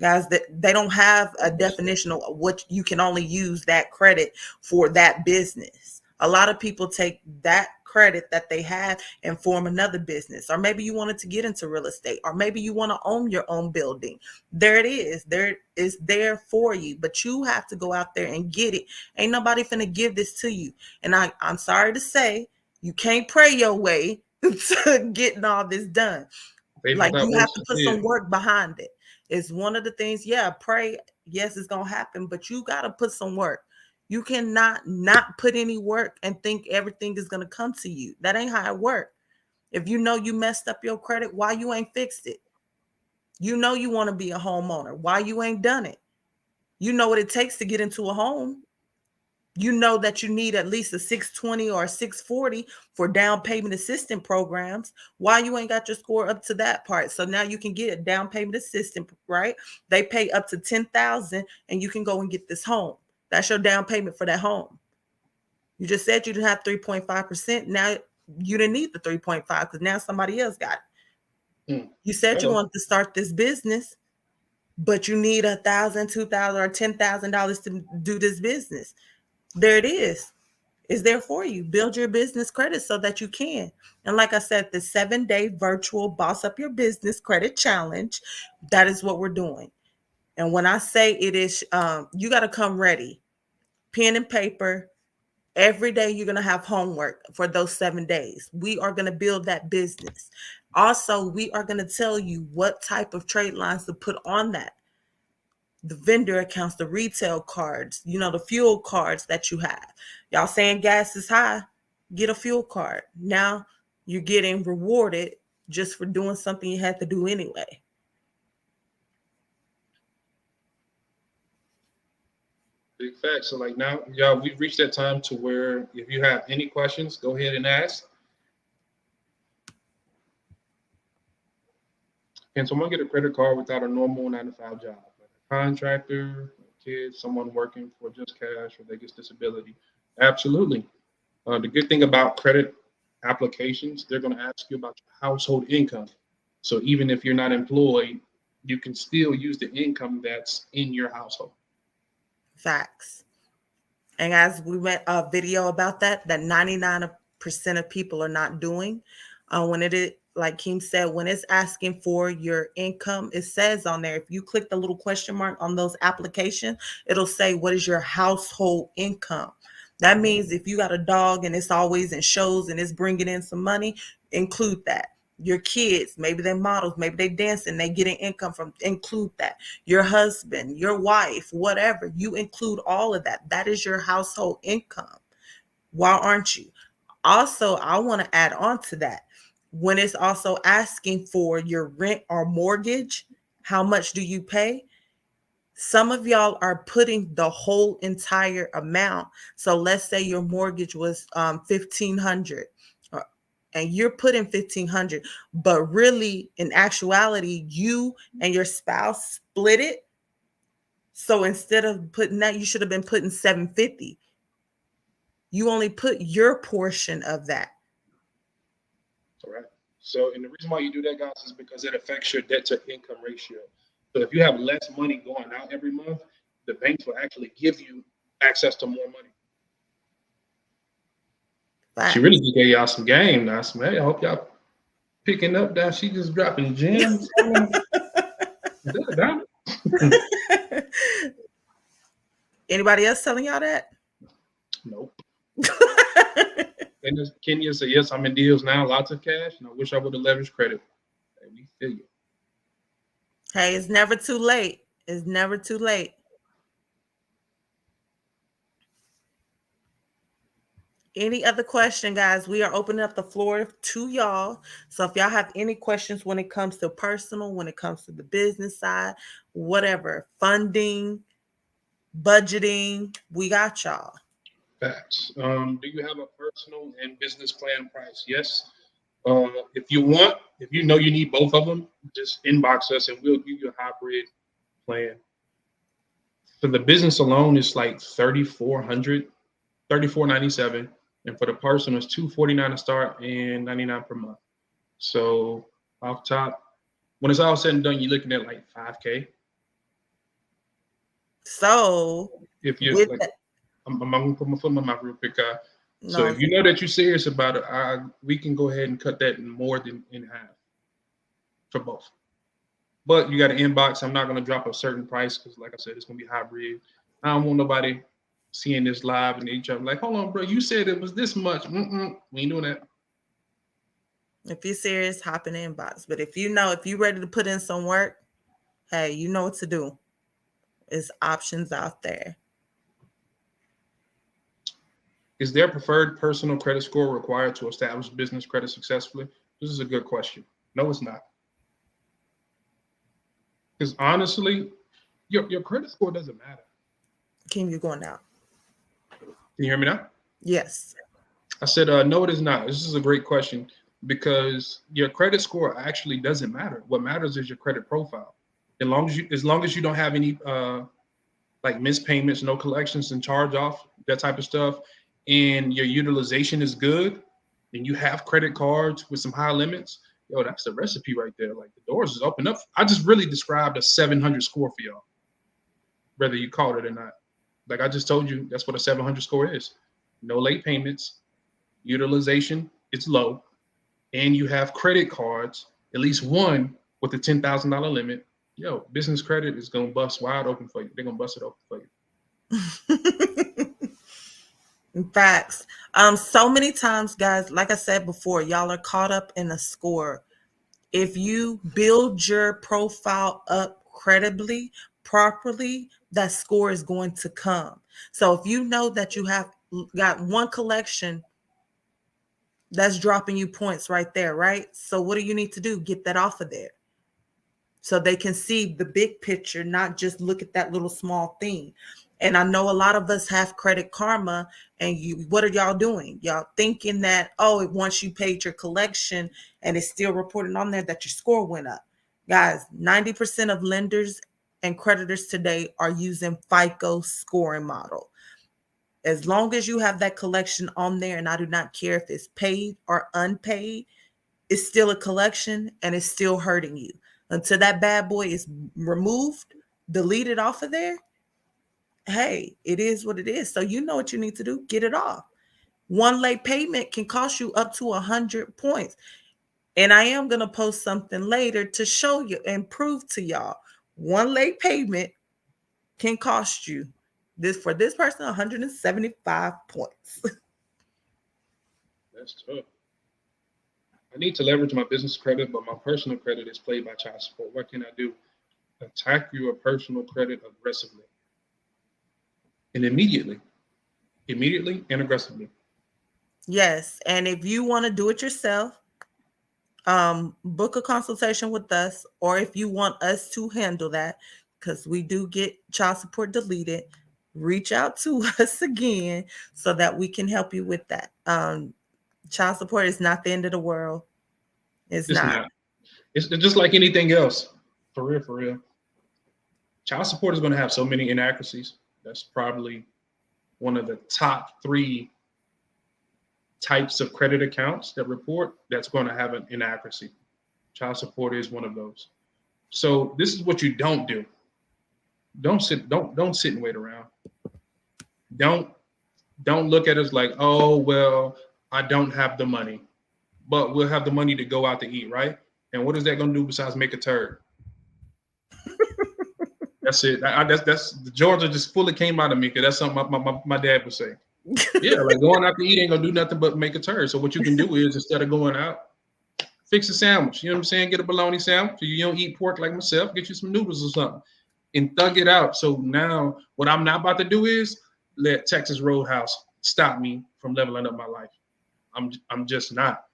Guys, that they don't have a definition of what you can only use that credit for that business. A lot of people take that credit that they have and form another business, or maybe you wanted to get into real estate, or maybe you want to own your own building. There it is. There is there for you, but you have to go out there and get it. Ain't nobody finna give this to you. And I'm sorry to say, you can't pray your way to getting all this done. faith Like without you have works to is put some dead. work behind it. It's one of the things, yeah, pray, yes, it's gonna happen, but you gotta put some work. You cannot not put any work and think everything is gonna come to you. That ain't how it works. If you know you messed up your credit, why you ain't fixed it? You know you want to be a homeowner. Why you ain't done it? You know what it takes to get into a home. You know that you need at least a 620 or a 640 for down payment assistance programs. Why you ain't got your score up to that part? So now you can get a down payment assistance, right? They pay up to 10,000 and you can go and get this home. That's your down payment for that home. You just said you didn't have 3.5%. Now you didn't need the 3.5 because now somebody else got it. Hmm. You said you Hello. wanted to start this business, but you need 1,000, 2,000, or $10,000 to do this business. There it is there for you. Build your business credit so that you can. And like I said, the 7-day virtual Boss Up Your Business Credit Challenge, that is what we're doing. And when I say it is, you got to come ready, pen and paper. Every day you're going to have homework for those 7 days. We are going to build that business. Also, we are going to tell you what type of trade lines to put on that, the vendor accounts, the retail cards, the fuel cards that you have. Y'all saying gas is high, get a fuel card. Now you're getting rewarded just for doing something you had to do anyway. Big facts. So like now, y'all, we've reached that time to where if you have any questions, go ahead and ask. Can someone get a credit card without a normal 9 to 5 job? Like a contractor, a kid, someone working for just cash, or they get disability? Absolutely. The good thing about credit applications, they're going to ask you about your household income. So even if you're not employed, you can still use the income that's in your household. Facts. And as we went a video about that 99% of people are not doing. When it is, like Keem said, when it's asking for your income, it says on there, if you click the little question mark on those applications, it'll say, what is your household income? That means if you got a dog and it's always in shows and it's bringing in some money, include that. Your kids, maybe they're models, maybe they dancing, they get an income from, include that. Your husband, your wife, whatever, you include all of that. That is your household income. Why aren't you? Also, I want to add on to that. When it's also asking for your rent or mortgage, how much do you pay? Some of y'all are putting the whole entire amount. So let's say your mortgage was 1,500, and you're putting 1,500, but really in actuality, you and your spouse split it. So instead of putting that, you should have been putting 750. You only put your portion of that. All right. So, and the reason why you do that, guys, is because it affects your debt to income ratio. So, if you have less money going out every month, the banks will actually give you access to more money. She Fact. really just gave y'all some game now. Some, hey, I hope y'all picking up that. She just dropping gems. Damn it. Anybody else telling y'all that? Nope. And Kenya said, yes, I'm in deals now, lots of cash, and I wish I would have leveraged credit. Hey, we feel you. Hey, it's never too late. It's never too late. Any other question, guys? We are opening up the floor to y'all. So if y'all have any questions when it comes to personal, when it comes to the business side, whatever, funding, budgeting, we got y'all. Facts. Do you have a personal and business plan price? Yes. If you know you need both of them, just inbox us and we'll give you a hybrid plan. For the business alone, it's like 3,400, 3,497, and for the personal, it's 249 to start and 99 per month. So off top, when it's all said and done, you're looking at like 5K. So If you're with like, that, I'm gonna put my foot in my mouth real quick. So no, if you know that you're serious about it, we can go ahead and cut that in more than in half for both. But you got an inbox. I'm not gonna drop a certain price because, like I said, it's gonna be hybrid. I don't want nobody seeing this live and each other like, hold on, bro, you said it was this much. We ain't doing that. if you're serious, hop in the inbox. But if you know, if you're ready to put in some work, hey, you know what to do. There's options out there. Is there preferred personal credit score required to establish business credit successfully? This is a good question. No, it's not. Because honestly, your credit score doesn't matter. Kim, you going out? Can you hear me now? Yes. I said, no, it is not. This is a great question because your credit score actually doesn't matter. What matters is your credit profile. As long as you don't have any like missed payments, no collections and charge off, that type of stuff, and your utilization is good, and you have credit cards with some high limits, yo, that's the recipe right there. Like the doors is open up. I just really described a 700 score for y'all, whether you called it or not. Like I just told you, that's what a 700 score is. No late payments, utilization is low, and you have credit cards, at least one with a $10,000 limit. Yo, business credit is gonna bust wide open for you. They're gonna bust it open for you. Facts. So many times, guys, like I said before, y'all are caught up in a score. If you build your profile up credibly, properly, that score is going to come. So if you know that you have got one collection that's dropping you points right there, right? So what do you need to do? Get that off of there so they can see the big picture, not just look at that little small thing. And I know a lot of us have Credit Karma, and you, what are y'all doing? Y'all thinking that, oh, once you paid your collection and it's still reported on there that your score went up. Guys, 90% of lenders and creditors today are using FICO scoring model. As long as you have that collection on there, and I do not care if it's paid or unpaid, it's still a collection and it's still hurting you. Until that bad boy is removed, deleted off of there, hey, it is what it is. So you know what you need to do, get it off. One late payment can cost you up to 100 points. And I am going to post something later to show you and prove to y'all one late payment can cost you this for this person 175 points. That's tough. I need to leverage my business credit, but my personal credit is played by child support. What can I do? Attack your personal credit aggressively and immediately and aggressively. Yes. And if you want to do it yourself, book a consultation with us, or if you want us to handle that, because we do get child support deleted, reach out to us again so that we can help you with that. Child support is not the end of the world. It's It's not. not. It's just like anything else. For real, for real. Child support is going to have so many inaccuracies. That's probably one of the top three types of credit accounts that report that's going to have an inaccuracy. Child support is one of those. So this is what you don't do. Don't sit and wait around. Don't don't look at us like, oh well, I don't have the money, but we'll have the money to go out to eat, right? And what is that going to do besides make a turd? That's it. That's the Georgia just fully came out of me because that's something my dad would say. Yeah, like going out to eat ain't gonna do nothing but make a turd. So what you can do is instead of going out, fix a sandwich. You know what I'm saying? Get a bologna sandwich. If you don't eat pork like myself, get you some noodles or something and thug it out. So now what I'm not about to do is let Texas Roadhouse stop me from leveling up my life. I'm just not.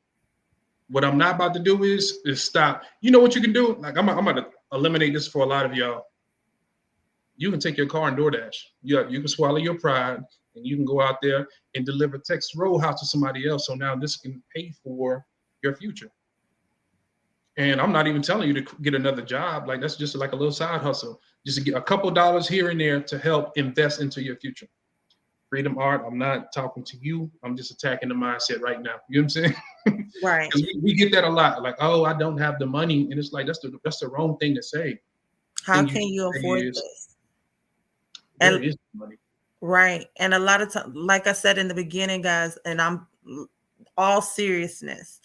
What I'm not about to do is stop. You know what you can do? Like I'm gonna eliminate this for a lot of y'all. You can take your car and DoorDash. You can swallow your pride and you can go out there and deliver Texas Roadhouse to somebody else. So now this can pay for your future. And I'm not even telling you to get another job. Like that's just like a little side hustle, just to get a couple dollars here and there to help invest into your future. Freedom Art, I'm not talking to you. I'm just attacking the mindset right now. You know what I'm saying? Right. Because we get that a lot. Like, oh, I don't have the money, and it's like that's the wrong thing to say. The How thing you can should you say afford is, this? where And is the money? right. And a lot of times, like I said in the beginning, guys, and I'm all seriousness,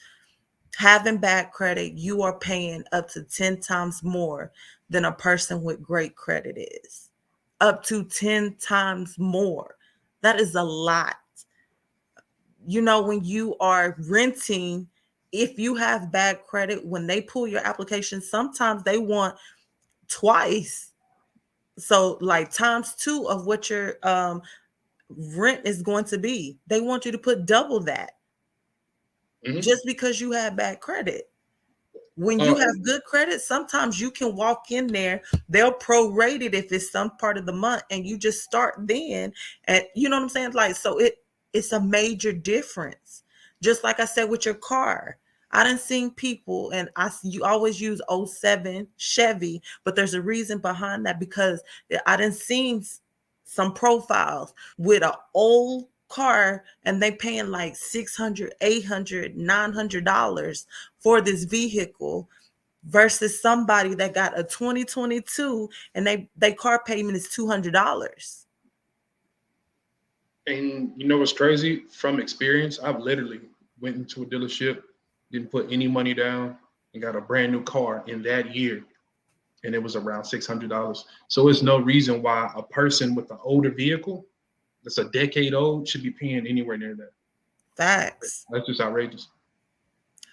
having bad credit, you are paying up to 10 times more than a person with great credit is. Up to 10 times more. That is a lot. When you are renting, if you have bad credit, when they pull your application, sometimes they want twice. So, like, times two of what your rent is going to be. They want you to put double that Mm-hmm. just because you have bad credit. When you Uh, have good credit, sometimes you can walk in there, they'll prorate it if it's some part of the month, and you just start then. And you know what I'm saying? Like, so it's a major difference. Just like I said with your car. I done seen people, and you always use '07 Chevy, but there's a reason behind that, because I done seen some profiles with an old car and they paying like 600, 800, $900 for this vehicle, versus somebody that got a 2022 and they car payment is $200. and you know what's crazy? From experience, I've literally went into a dealership, didn't put any money down, and got a brand new car in that year, and it was around $600. So it's no reason why a person with an older vehicle that's a decade old should be paying anywhere near that. Facts. That's just outrageous.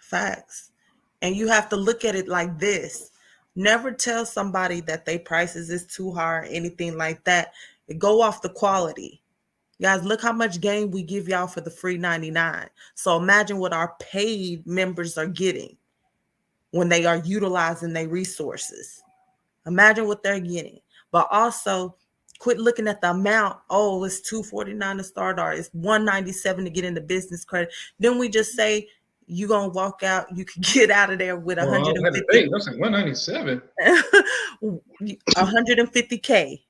Facts. And you have to look at it like this. Never tell somebody that they prices is too high or anything like that. Go off the quality. Guys, look how much game we give y'all for the free 99. So imagine what our paid members are getting when they are utilizing their resources. Imagine what they're getting. But also, quit looking at the amount. Oh, it's 249 to start, or it's 197 to get into business credit. Then we just say you gonna walk out, you can get out of there with Well, I had to 150, think. That's like 197. 150K.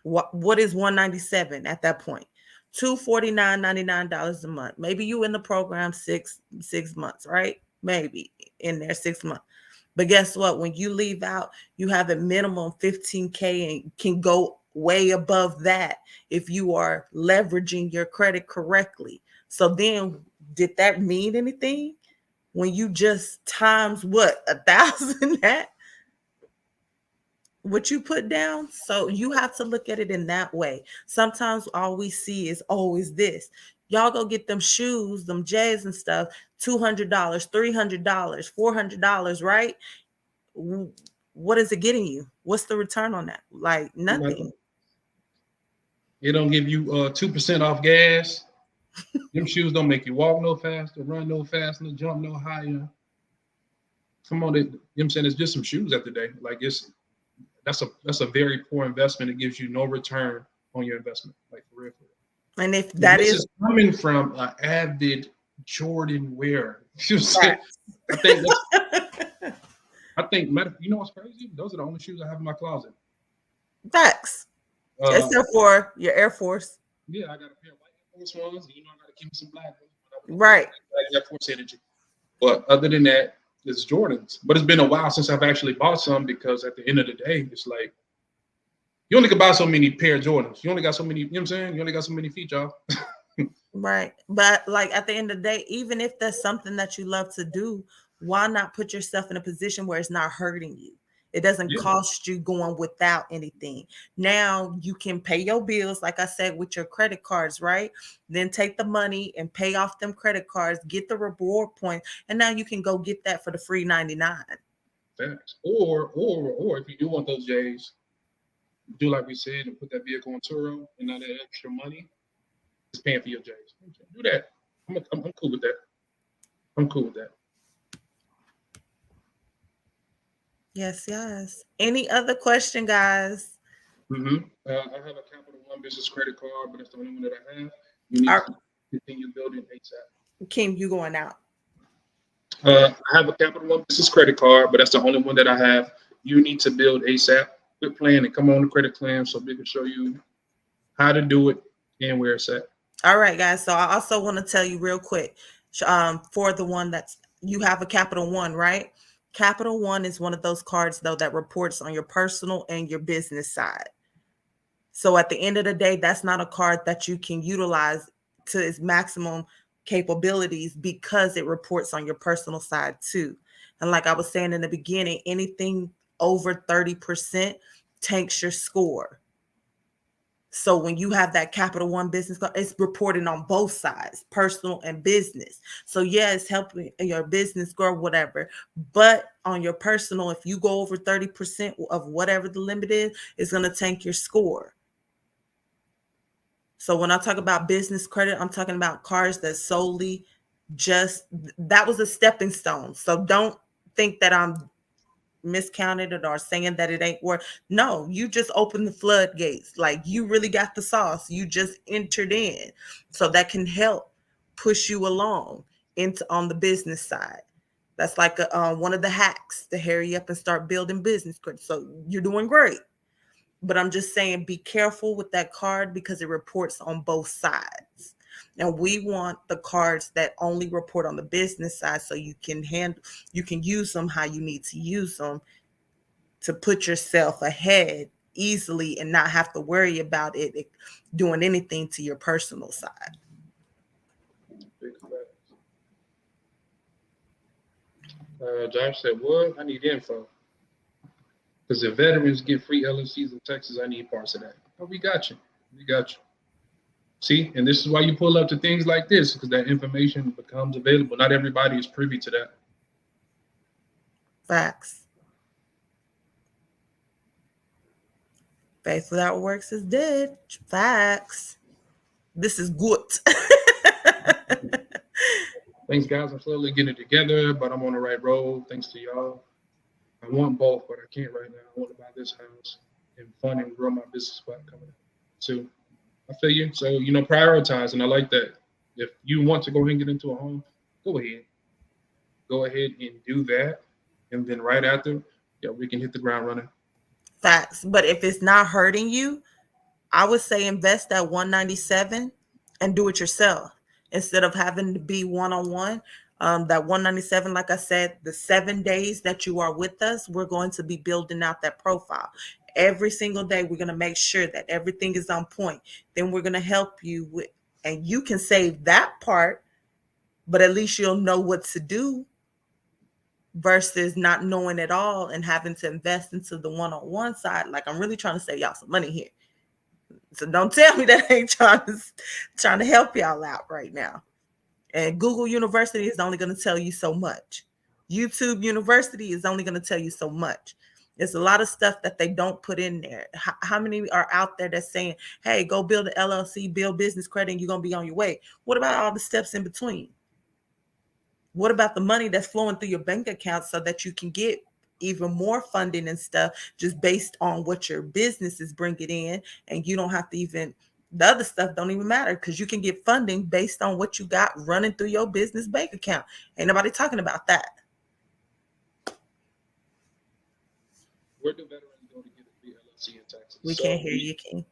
What is 197 at that point? 249.99 a month. Maybe you in the program six months, right? Maybe in there 6 months. But guess what? When you leave out, you have a minimum 15K and can go way above that if you are leveraging your credit correctly. So then, did that mean anything when you just times what, 1,000 that what you put down? So you have to look at it in that way. Sometimes all we see is always this. Y'all go get them shoes, them J's and stuff, $200, $300, $400, right? What is it getting you? What's the return on that? Like nothing. Nothing. It don't give you 2% off gas. Them shoes don't make you walk no faster, run no faster, jump no higher. Come on, you know what I'm saying? It's just some shoes at the day. Like that's a very poor investment. It gives you no return on your investment. Like for real, for real. And if And that this is is coming from an avid Jordan wearer. You know what I'm saying? facts. I think that's you know what's crazy? Those are the only shoes I have in my closet. Facts. Uh Except for your Air Force. yeah, I got a pair of white Air Force ones, and you know I gotta keep me some black ones, but I want to Right. black Air Force energy. But other than that, it's Jordans. But it's been a while since I've actually bought some because at the end of the day, it's like you only can buy so many pair of Jordans. You only got so many, you know what I'm saying? You only got so many feet, y'all. Right. But like at the end of the day, even if that's something that you love to do, why not put yourself in a position where it's not hurting you? It doesn't Yeah, cost you going without anything. Now you can pay your bills, like I said, with your credit cards, right? Then take the money and pay off them credit cards, get the reward points, and now you can go get that for the free 99. facts. Or if you do want those J's, do like we said and put that vehicle on Turo and now that extra money is paying for your J's. Do that. I'm cool with that. I'm cool with that. Yes, yes. Any other question, guys? I have a Capital One business credit card, but it's the only one that I have. You need Are to continue building ASAP. Kim, you going out? I have a Capital One business credit card, but that's the only one that I have. You need to build ASAP. Quit playing and come on the credit plan so we can show you how to do it and where it's at. All right, guys. So I also want to tell you real quick, for the one that's you have a Capital One, right? Capital One is one of those cards though that reports on your personal and your business side. So at the end of the day, that's not a card that you can utilize to its maximum capabilities because it reports on your personal side too. And like I was saying in the beginning, anything over 30% tanks your score. So when you have that Capital One business card, it's reporting on both sides, personal and business. So yeah, it's helping your business grow, whatever. But on your personal, if you go over 30% of whatever the limit is, it's going to tank your score. So when I talk about business credit, I'm talking about cards that solely just that was a stepping stone. So don't think that I'm miscounted it or saying that it ain't worth. No, you just opened the floodgates. Like you really got the sauce. You just entered in. So that can help push you along into on the business side. That's like one of the hacks to hurry up and start building business credit. So you're doing great. But I'm just saying, be careful with that card because it reports on both sides. And we want the cards that only report on the business side so you can use them how you need to use them to put yourself ahead easily and not have to worry about it doing anything to your personal side. Big facts. Josh said, "What? I need info. Because if veterans get free LLCs in Texas, I need parts of that." Oh, we got you. We got you. See, and this is why you pull up to things like this because that information becomes available. Not everybody is privy to that. Facts. Faith without works is dead. Facts. This is good. Thanks, guys. I'm slowly getting it together, but I'm on the right road. Thanks to y'all. I want both, but I can't right now. I want to buy this house and fund and grow my business spot coming up. So I feel you. So, prioritize. And I like that. If you want to go ahead and get into a home, go ahead. Go ahead and do that. And then right after, yeah, we can hit the ground running. Facts. But if it's not hurting you, I would say invest that 197 and do it yourself instead of having to be one-on-one. That 197, like I said, the 7 days that you are with us, we're going to be building out that profile. Every single day, we're going to make sure that everything is on point. Then we're going to help you with, and you can save that part, but at least you'll know what to do versus not knowing at all and having to invest into the one-on-one side. Like I'm really trying to save y'all some money here. So don't tell me that I ain't trying to help y'all out right now. And Google University is only going to tell you so much. YouTube University is only going to tell you so much. It's a lot of stuff that they don't put in there. How many are out there that's saying, hey, go build an LLC, build business credit, and you're going to be on your way? What about all the steps in between? What about the money that's flowing through your bank account so that you can get even more funding and stuff just based on what your business is bringing in? And you don't have to even, the other stuff don't even matter because you can get funding based on what you got running through your business bank account. Ain't nobody talking about that. Where do veterans go to get a free LLC in Texas? We can't So hear you, King.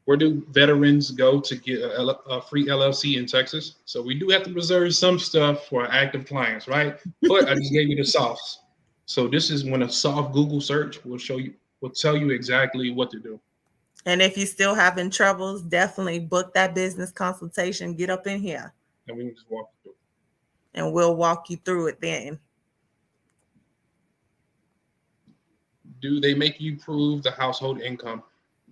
where do veterans go to get a free LLC in Texas? So we do have to reserve some stuff for our active clients, right? But I just gave you the sauce. So this is when a soft Google search will tell you exactly what to do. And if you're still having troubles, definitely book that business consultation. Get up in here And we can just walk through. and we'll walk you through it then. Do they make you prove the household income?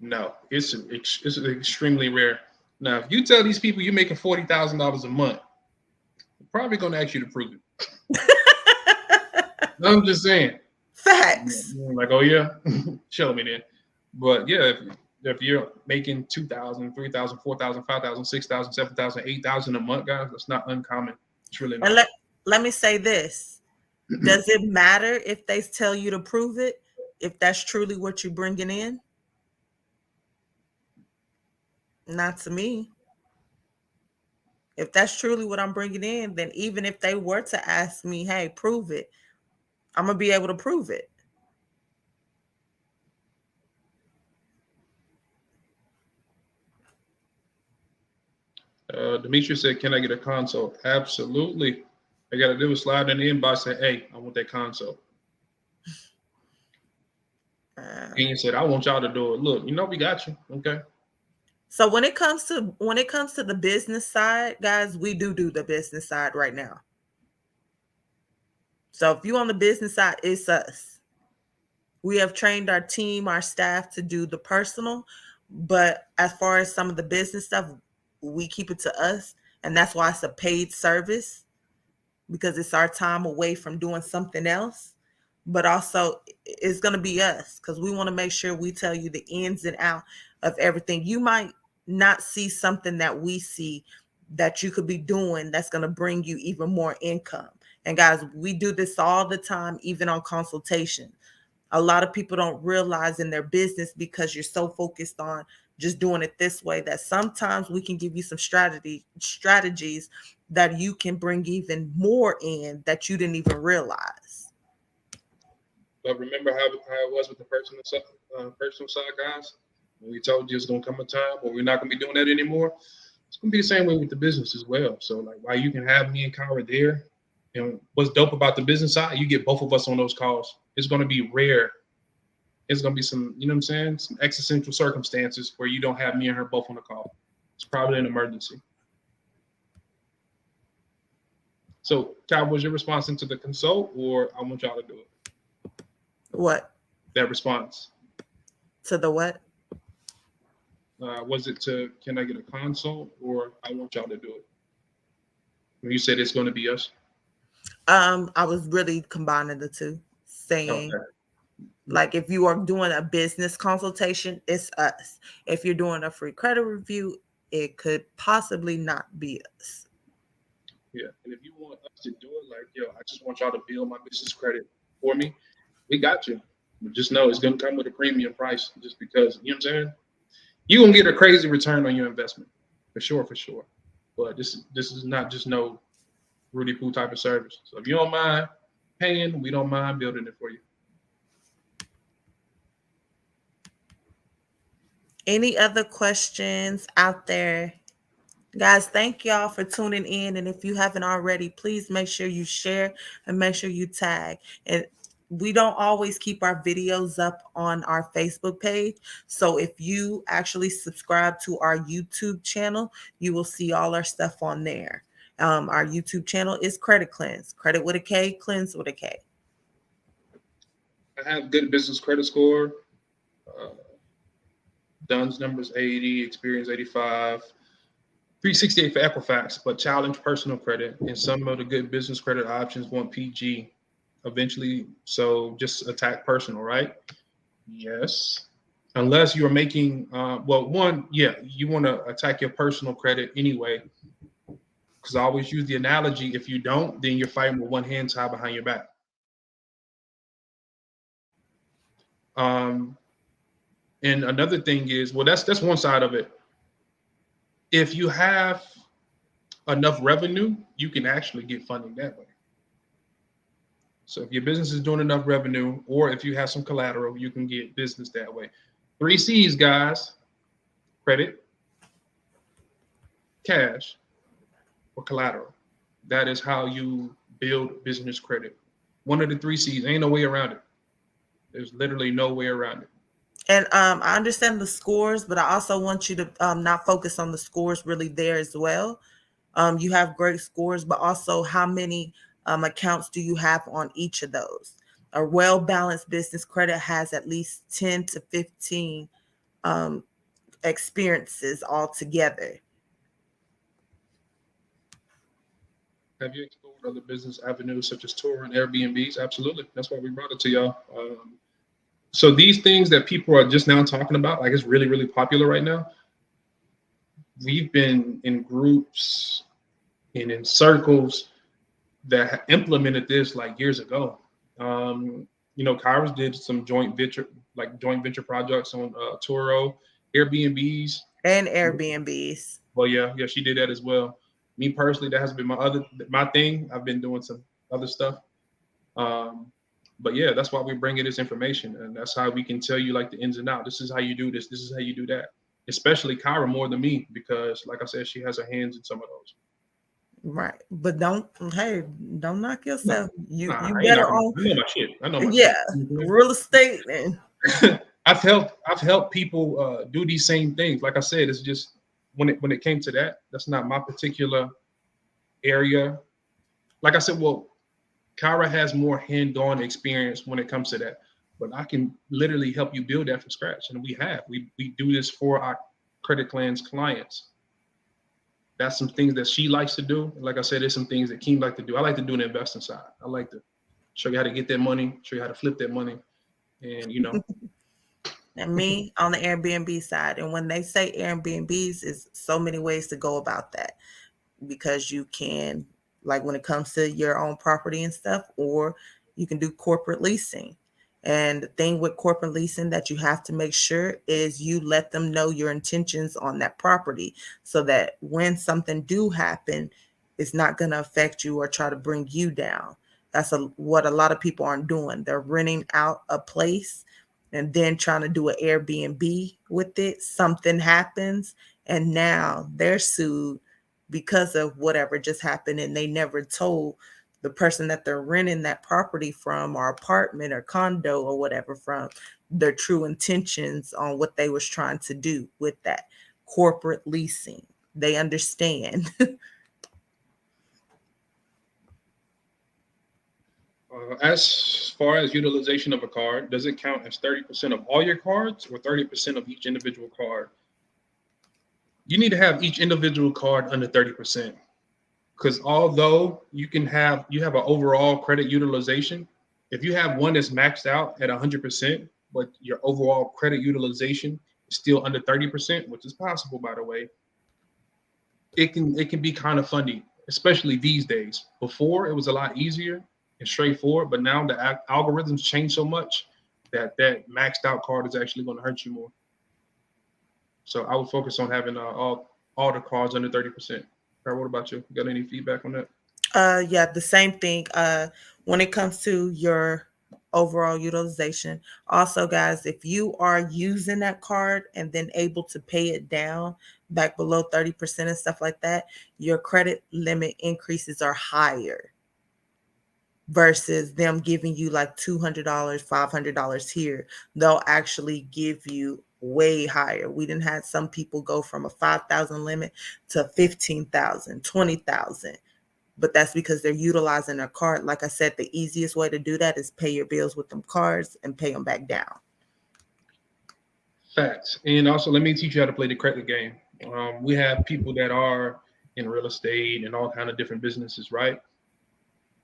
No, it's extremely rare. Now, if you tell these people you're making $40,000 a month, they're probably going to ask you to prove it. I'm just saying. Facts. Like, oh yeah, show me then. But yeah, if you're making 2,000, 3,000, 4,000, 5,000, 6,000, 7,000, 8,000 a month, guys, that's not uncommon. It's really And not. let me say this. Does it matter if they tell you to prove it, if that's truly what you're bringing in? Not to me. If that's truly what I'm bringing in, then even if they were to ask me, hey, prove it, I'm going to be able to prove it. Demetrius said, "Can I get a consult?" Absolutely. I got to do is slide in the inbox. Say, "Hey, I want that consult." And you said, "I want y'all to do it." Look, we got you. Okay. So when it comes to the business side, guys, we do the business side right now. So if you on the business side, it's us. We have trained our team, our staff to do the personal, but as far as some of the business stuff, we keep it to us, and that's why it's a paid service because it's our time away from doing something else. But also, it's going to be us because we want to make sure we tell you the ins and out of everything. You might not see something that we see that you could be doing that's going to bring you even more income. And guys, we do this all the time, even on consultation. A lot of people don't realize in their business because you're so focused on just doing it this way that sometimes we can give you some strategies that you can bring even more in that you didn't even realize. But remember how it was with the personal side, guys. When we told you it's gonna come a time where we're not gonna be doing that anymore. It's gonna be the same way with the business as well. So like, while you can have me and Kyra there, what's dope about the business side, you get both of us on those calls. It's gonna be rare. It's gonna be some, you know what I'm saying, some existential circumstances where you don't have me and her both on the call. It's probably an emergency. So, Kyra, was your response into the consult, or I want y'all to do it? What? That response. To the what? Was it to, can I get a consult, or I want y'all to do it? When you said it's going to be us. I was really combining the two, saying Okay. like if you are doing a business consultation, it's us. If you're doing a free credit review, it could possibly not be us. Yeah. And if you want us to do it, like, yo, I just want y'all to build my business credit for me, we got you. But just know it's going to come with a premium price just because, you know what I'm saying? You're going to get a crazy return on your investment. For sure, for sure. But this is not just no Rudy Poo type of service. So if you don't mind paying, we don't mind building it for you. Any other questions out there? Guys, thank y'all for tuning in. And if you haven't already, please make sure you share and make sure you tag. And we don't always keep our videos up on our Facebook page. So if you actually subscribe to our YouTube channel, you will see all our stuff on there. Our YouTube channel is Credit Cleanse. Credit with a K, cleanse with a K. I have good business credit score. Uh, Dunn's numbers 80, experience 85, 368 for Equifax, but challenge personal credit. And some of the good business credit options want PG eventually. So just attack personal, right? Yes. Unless you're making, well, one, yeah, you want to attack your personal credit anyway. Because I always use the analogy: if you don't, then you're fighting with one hand tied behind your back. Um, and another thing is, well, that's one side of it. If you have enough revenue, you can actually get funding that way. So if your business is doing enough revenue, or if you have some collateral, you can get business that way. 3 C's, guys: credit, cash, or collateral. That is how you build business credit. One of the 3 C's. Ain't no way around it. There's literally no way around it. And I understand the scores, but I also want you to not focus on the scores really there as well. You have great scores, but also how many accounts do you have on each of those? A well balanced business credit has at least 10 to 15 um, experiences altogether. Have you explored other business avenues such as touring, Airbnbs? Absolutely. That's why we brought it to y'all. So these things that people are just now talking about, like it's really, really popular right now. We've been in groups and in circles that implemented this like years ago. Kairos did some joint venture projects on Turo, Airbnbs. And Airbnbs. Well, yeah, she did that as well. Me personally, that has been my thing. I've been doing some other stuff. Um, but yeah, that's why we're bringing this information, and that's how we can tell you like the ins and outs. This is how you do this. This is how you do that. Especially Kyra more than me because, like I said, she has her hands in some of those. Right. But don't knock No, yourself. You I ain't better not gonna. on, I know my shit. I know my yeah, shit. Mhm. real estate and I've helped people do these same things. Like I said, it's just when it came to that, that's not my particular area. Like I said, well, Kyra has more hand-on experience when it comes to that, but I can literally help you build that from scratch, and we do this for our Credit Clan's clients. That's some things that she likes to do. Like I said, there's some things that Keem like to do. I like to do the investing side. I like to show you how to get that money, show you how to flip that money, and and me on the Airbnb side. And when they say Airbnbs, is so many ways to go about that because you can, like when it comes to your own property and stuff, or you can do corporate leasing. And the thing with corporate leasing that you have to make sure is you let them know your intentions on that property so that when something do happen, it's not going to affect you or try to bring you down. What a lot of people aren't doing. They're renting out a place and then trying to do an Airbnb with it. Something happens and now they're sued because of whatever just happened and they never told the person that they're renting that property from or apartment or condo or whatever from their true intentions on what they was trying to do with that corporate leasing. They understand. as far as utilization of a card, does it count as 30% of all your cards or 30% of each individual card? You need to have each individual card under 30%. Because although you have an overall credit utilization, if you have one that's maxed out at 100%, but your overall credit utilization is still under 30%, which is possible by the way, it can be kind of funny, especially these days. Before it was a lot easier and straightforward, but now the algorithms change so much that maxed out card is actually going to hurt you more. So I would focus on having all the cards under 30%. What about you? Got any feedback on that? Yeah, the same thing. When it comes to your overall utilization, also, guys, if you are using that card and then able to pay it down back below 30% and stuff like that, your credit limit increases are higher versus them giving you like $200, $500 here. They'll actually give you way higher. We didn't have some people go from a 5,000 limit to 15,000, 20,000, but that's because they're utilizing their card. Like I said, the easiest way to do that is pay your bills with them cards and pay them back down. Facts. And also, let me teach you how to play the credit game. We have people that are in real estate and all kind of different businesses, right?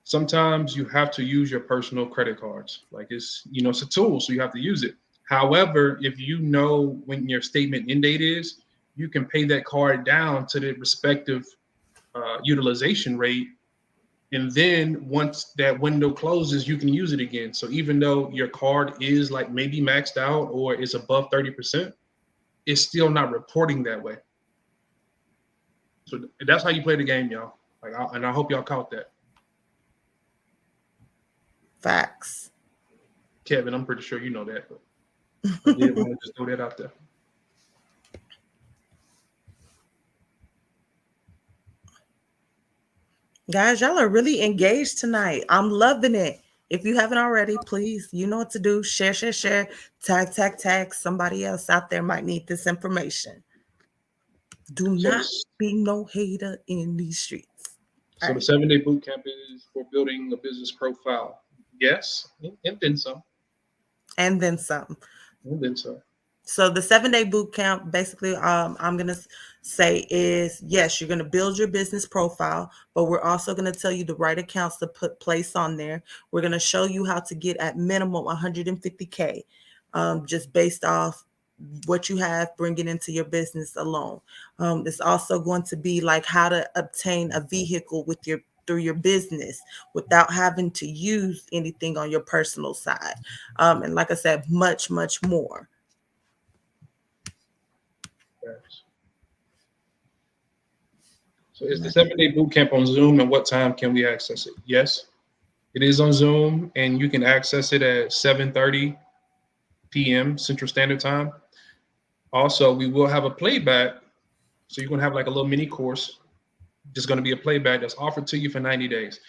Sometimes you have to use your personal credit cards. Like it's a tool, so you have to use it. However, if you know when your statement end date is, you can pay that card down to the respective utilization rate. And then once that window closes, you can use it again. So even though your card is like maybe maxed out or is above 30%, it's still not reporting that way. So that's how you play the game, y'all. And I hope y'all caught that. Facts. Kevin, I'm pretty sure you know that, but I did want to just throw that out there. Guys, y'all are really engaged tonight. I'm loving it. If you haven't already, please, you know what to do. Share, share, share. Tag, tag, tag. Somebody else out there might need this information. Do So not this, be no hater in these streets. All so the right. 7-day boot camp is for building a business profile. Yes, and then some, And then some. and then some. So the 7-day boot camp, basically, I'm gonna say is yes, you're gonna build your business profile, but we're also gonna tell you the right accounts to put place on there. We're gonna show you how to get at minimum 150K, just based off what you have bringing into your business alone. It's also going to be like how to obtain a vehicle with your through your business without having to use anything on your personal side. And like I said, much, much more. Yes. So is the 7-day boot camp on Zoom, and what time can we access it? Yes, it is on Zoom, and you can access it at 7:30 p.m. Central Standard Time. Also, we will have a playback, so you're gonna have like a little mini course. Just gonna be a playback that's offered to you for 90 days.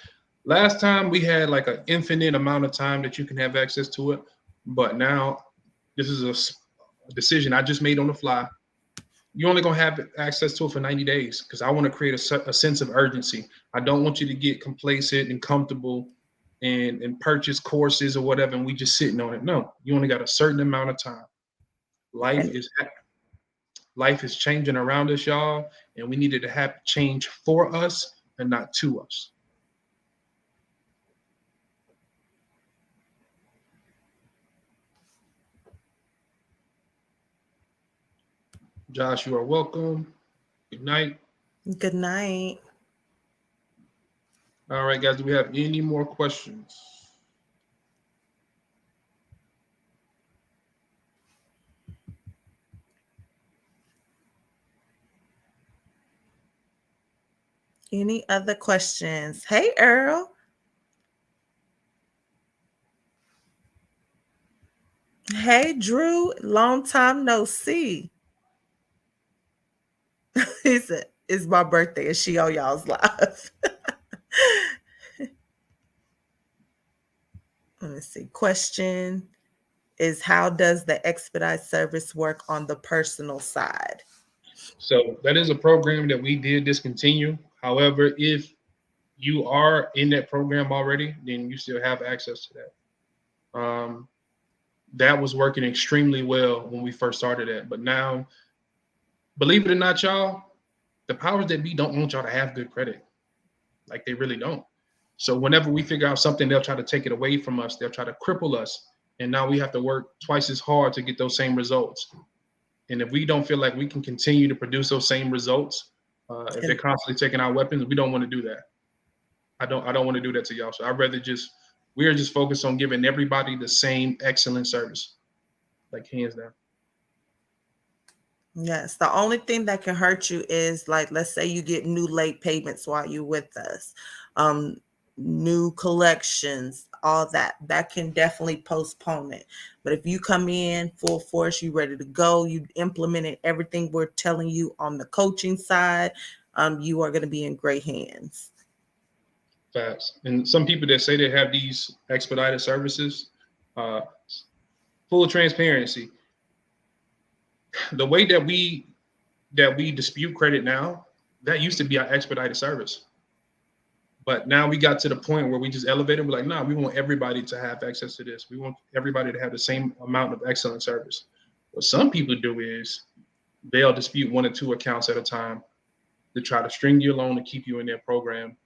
Last time we had like an infinite amount of time that you can have access to it, but now this is a decision I just made on the fly. You're only gonna have access to it for 90 days because I want to create a sense of urgency. I don't want you to get complacent and comfortable and purchase courses or whatever, and we just sitting on it. No, you only got a certain amount of time. Life And is life is changing around us, y'all, and we needed to have change for us and not to us. Josh, you are welcome. Good night. good night. All right, guys, do we have any more questions? Any other questions? Hey, Earl. Hey, Drew. Long time no see. He said, it's my birthday and she on y'all's live. Let me see. Question is how does the expedite service work on the personal side? So that is a program that we did discontinue. However, if you are in that program already, then you still have access to that. That was working extremely well when we first started it. But now, believe it or not, y'all, the powers that be don't want y'all to have good credit. Like they really don't. So whenever we figure out something, they'll try to take it away from us. They'll try to cripple us. And now we have to work twice as hard to get those same results. And if we don't feel like we can continue to produce those same results, if they're And constantly taking our weapons, we don't want to do that. I don't want to do that to y'all. So I'd rather we are just focused on giving everybody the same excellent service, like hands down. yes, the only thing that can hurt you is like, let's say you get new late payments while you're with us, um, new collections, all that can definitely postpone it. But if you come in full force, you ready to go, you implemented everything we're telling you on the coaching side, you are going to be in great hands. Facts. And some people that say they have these expedited services, uh, full transparency, the way that we dispute credit now, that used to be our expedited service. But now we got to the point where we just elevated. We're like, nah, we want everybody to have access to this. We want everybody to have the same amount of excellent service. What some people do is they'll dispute 1 or 2 accounts at a time to try to string you along and keep you in their program.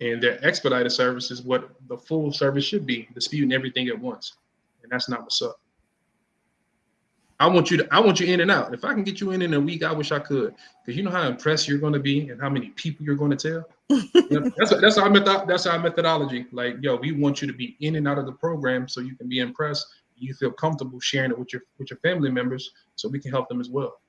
And their expedited service is what the full service should be, disputing everything at once. And that's not what's up. I want you in and out. If I can get you in a week, I wish I could. Because you know how impressed you're going to be and how many people you're going to tell. Yep. That's our methodology. Like, yo, we want you to be in and out of the program so you can be impressed. You feel comfortable sharing it with your family members so we can help them as well.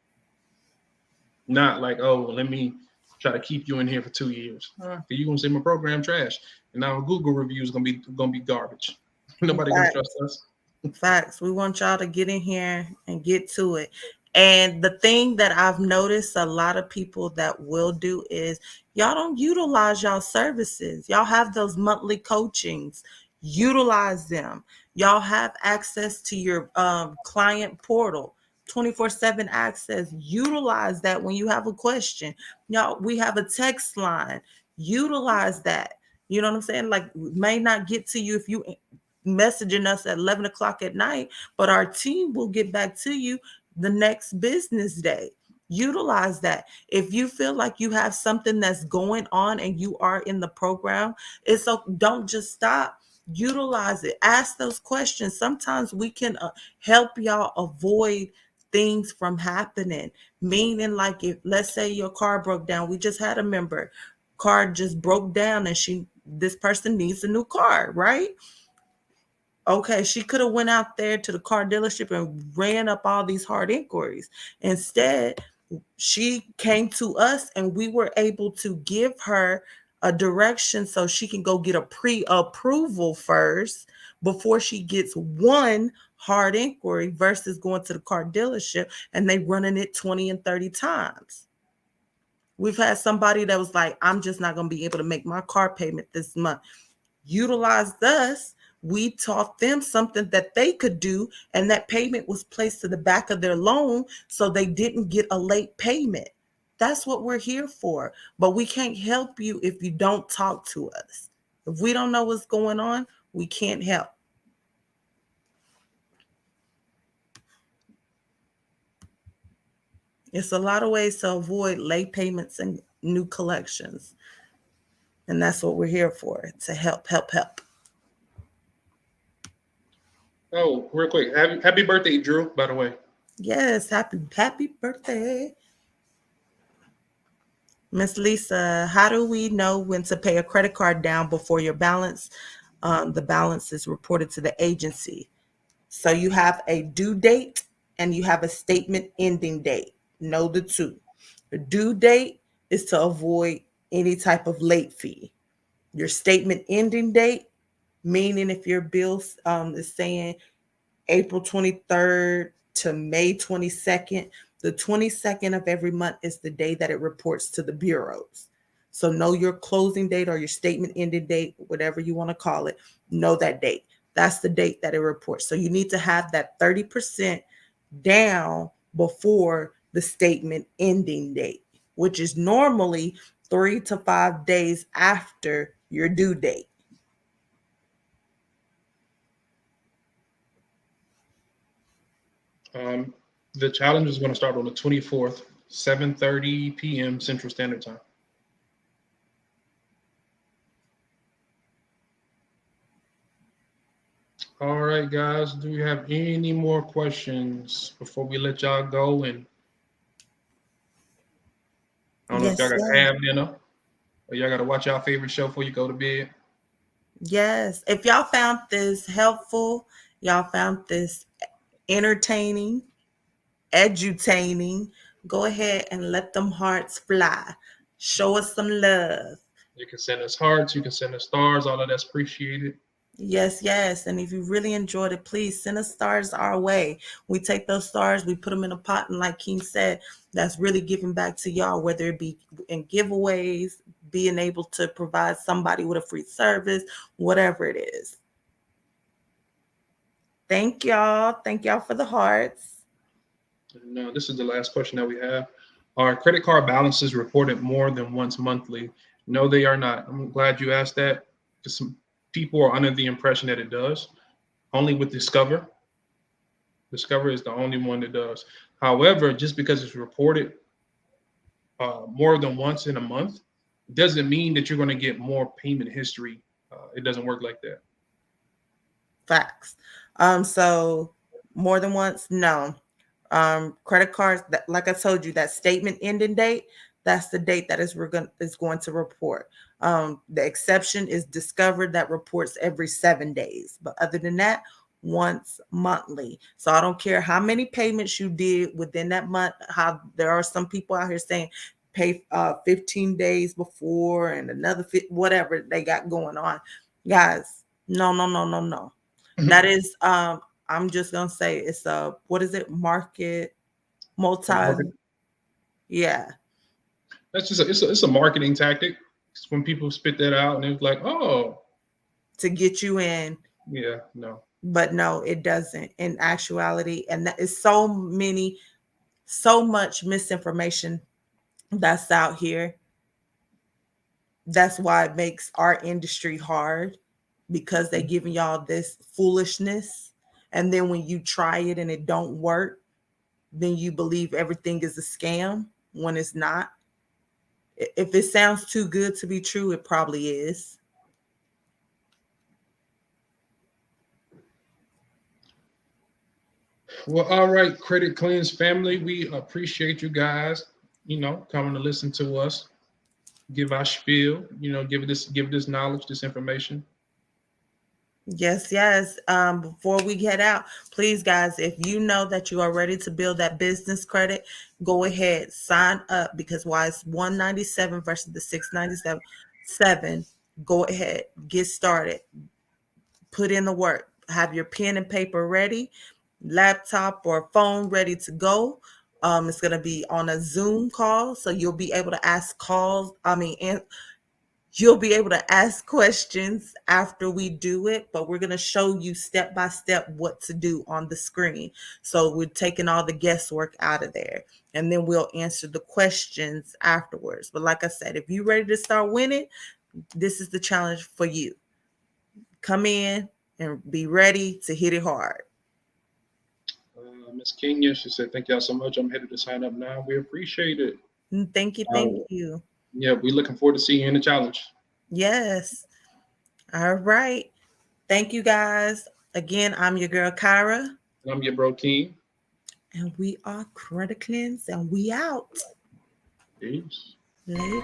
Not like, oh, well, let me try to keep you in here for 2 years. You're gonna say my program trash, and now Google reviews gonna be garbage. Nobody gonna trust Facts. us. Facts. We want y'all to get in here and get to it. And the thing that I've noticed a lot of people that will do is y'all don't utilize y'all services. Y'all have those monthly coachings. Utilize them. Y'all have access to your client portal. 24/7 access. Utilize that when you have a question. Y'all, we have a text line. Utilize that. You know what I'm saying? Like, may not get to you if you messaging us at 11 o'clock at night, but our team will get back to you the next business day. Utilize that. If you feel like you have something that's going on and you are in the program, it's so don't just stop. Utilize it. Ask those questions. Sometimes we can help y'all avoid things from happening. Meaning, like, if let's say your car broke down, we just had a member car just broke down and this person needs a new car, right? Okay, she could have went out there to the car dealership and ran up all these hard inquiries. Instead, she came to us and we were able to give her a direction so she can go get a pre-approval first before she gets one hard inquiry versus going to the car dealership and they running it 20 and 30 times. We've had somebody that was like, I'm just not going to be able to make my car payment this month. Utilized us. We taught them something that they could do, and that payment was placed to the back of their loan so they didn't get a late payment. That's what we're here for. But we can't help you if you don't talk to us. If we don't know what's going on, we can't help. It's a lot of ways to avoid late payments and new collections. And that's what we're here for, to help, help, help. Oh, real quick, happy birthday, Drew. By the way, Yes, happy birthday. Miss Lisa, how do we know when to pay a credit card down before the balance is reported to the agency? So you have a due date and you have a statement ending date. Know the two. The due date is to avoid any type of late fee. Your statement ending date, meaning if your bill is saying April 23rd to May 22nd. The 22nd of every month is the day that it reports to the bureaus. So know your closing date or your statement ending date, whatever you want to call it. Know that date. That's the date that it reports. So you need to have that 30% down before the statement ending date, which is normally 3 to 5 days after your due date. um, the challenge is going to start on the 24th, 7:30 p.m. Central Standard Time. All right, guys. Do we have any more questions before we let y'all go? And I don't know if y'all Yes, got to sir. have dinner or y'all got to watch y'all favorite show before you go to bed. Yes. If y'all found this helpful, y'all found this entertaining, edutaining, go ahead and let them hearts fly. Show us some love. You can send us hearts. You can send us stars. All of that's appreciated. Yes, yes. And if you really enjoyed it, please send us stars our way. We take those stars, we put them in a pot, and like King said, that's really giving back to y'all, whether it be in giveaways, being able to provide somebody with a free service, whatever it is. Thank y'all. Thank y'all for the hearts. No, this is the last question that we have. Are credit card balances reported more than once monthly? No, they are not. I'm glad you asked that because some people are under the impression that it does. Only with Discover. Discover is the only one that does. However, just because it's reported more than once in a month doesn't mean that you're going to get more payment history. It doesn't work like that. Facts. So more than once, no. Credit cards that, like I told you, that statement ending date, that's the date that is going to report. The exception is discovered that reports every 7 days, but other than that, once monthly. So I don't care how many payments you did within that month. How there are some people out here saying pay 15 days before and another whatever they got going on, guys. No, no, no, no, no. That is I'm just gonna say it's a, what is it, market multi, yeah, That's just it's a marketing tactic. It's when people spit that out and it's like, oh, to get you in. yeah, no. But no, it doesn't in actuality. And that is so many, so much misinformation that's out here. That's why it makes our industry hard, because they giving y'all this foolishness. And then when you try it and it don't work, then you believe everything is a scam when it's not. If it sounds too good to be true, it probably is. Well, all right, Credit Cleanse family, we appreciate you guys, coming to listen to us, give our spiel, give this knowledge, this information. Yes, yes. Before we get out, please, guys, if you know that you are ready to build that business credit, go ahead, sign up, because why it's 197 versus the 697. Go ahead, get started, put in the work, have your pen and paper ready, laptop or phone ready to go. It's gonna be on a Zoom call, so you'll be able to ask calls. And you'll be able to ask questions after we do it, but we're going to show you step by step what to do on the screen. So we're taking all the guesswork out of there, and then we'll answer the questions afterwards. But like I said, if you're ready to start winning, this is the challenge for you. Come in and be ready to hit it hard. Miss Kenya, she said, thank y'all so much. I'm headed to sign up now. We appreciate it. Thank you. Thank you. Yeah, we're looking forward to seeing you in the challenge. Yes. All right. Thank you, guys. Again, I'm your girl, Kyra. And I'm your bro, King. And we are Credit Cleanse, and we out. Peace. Later.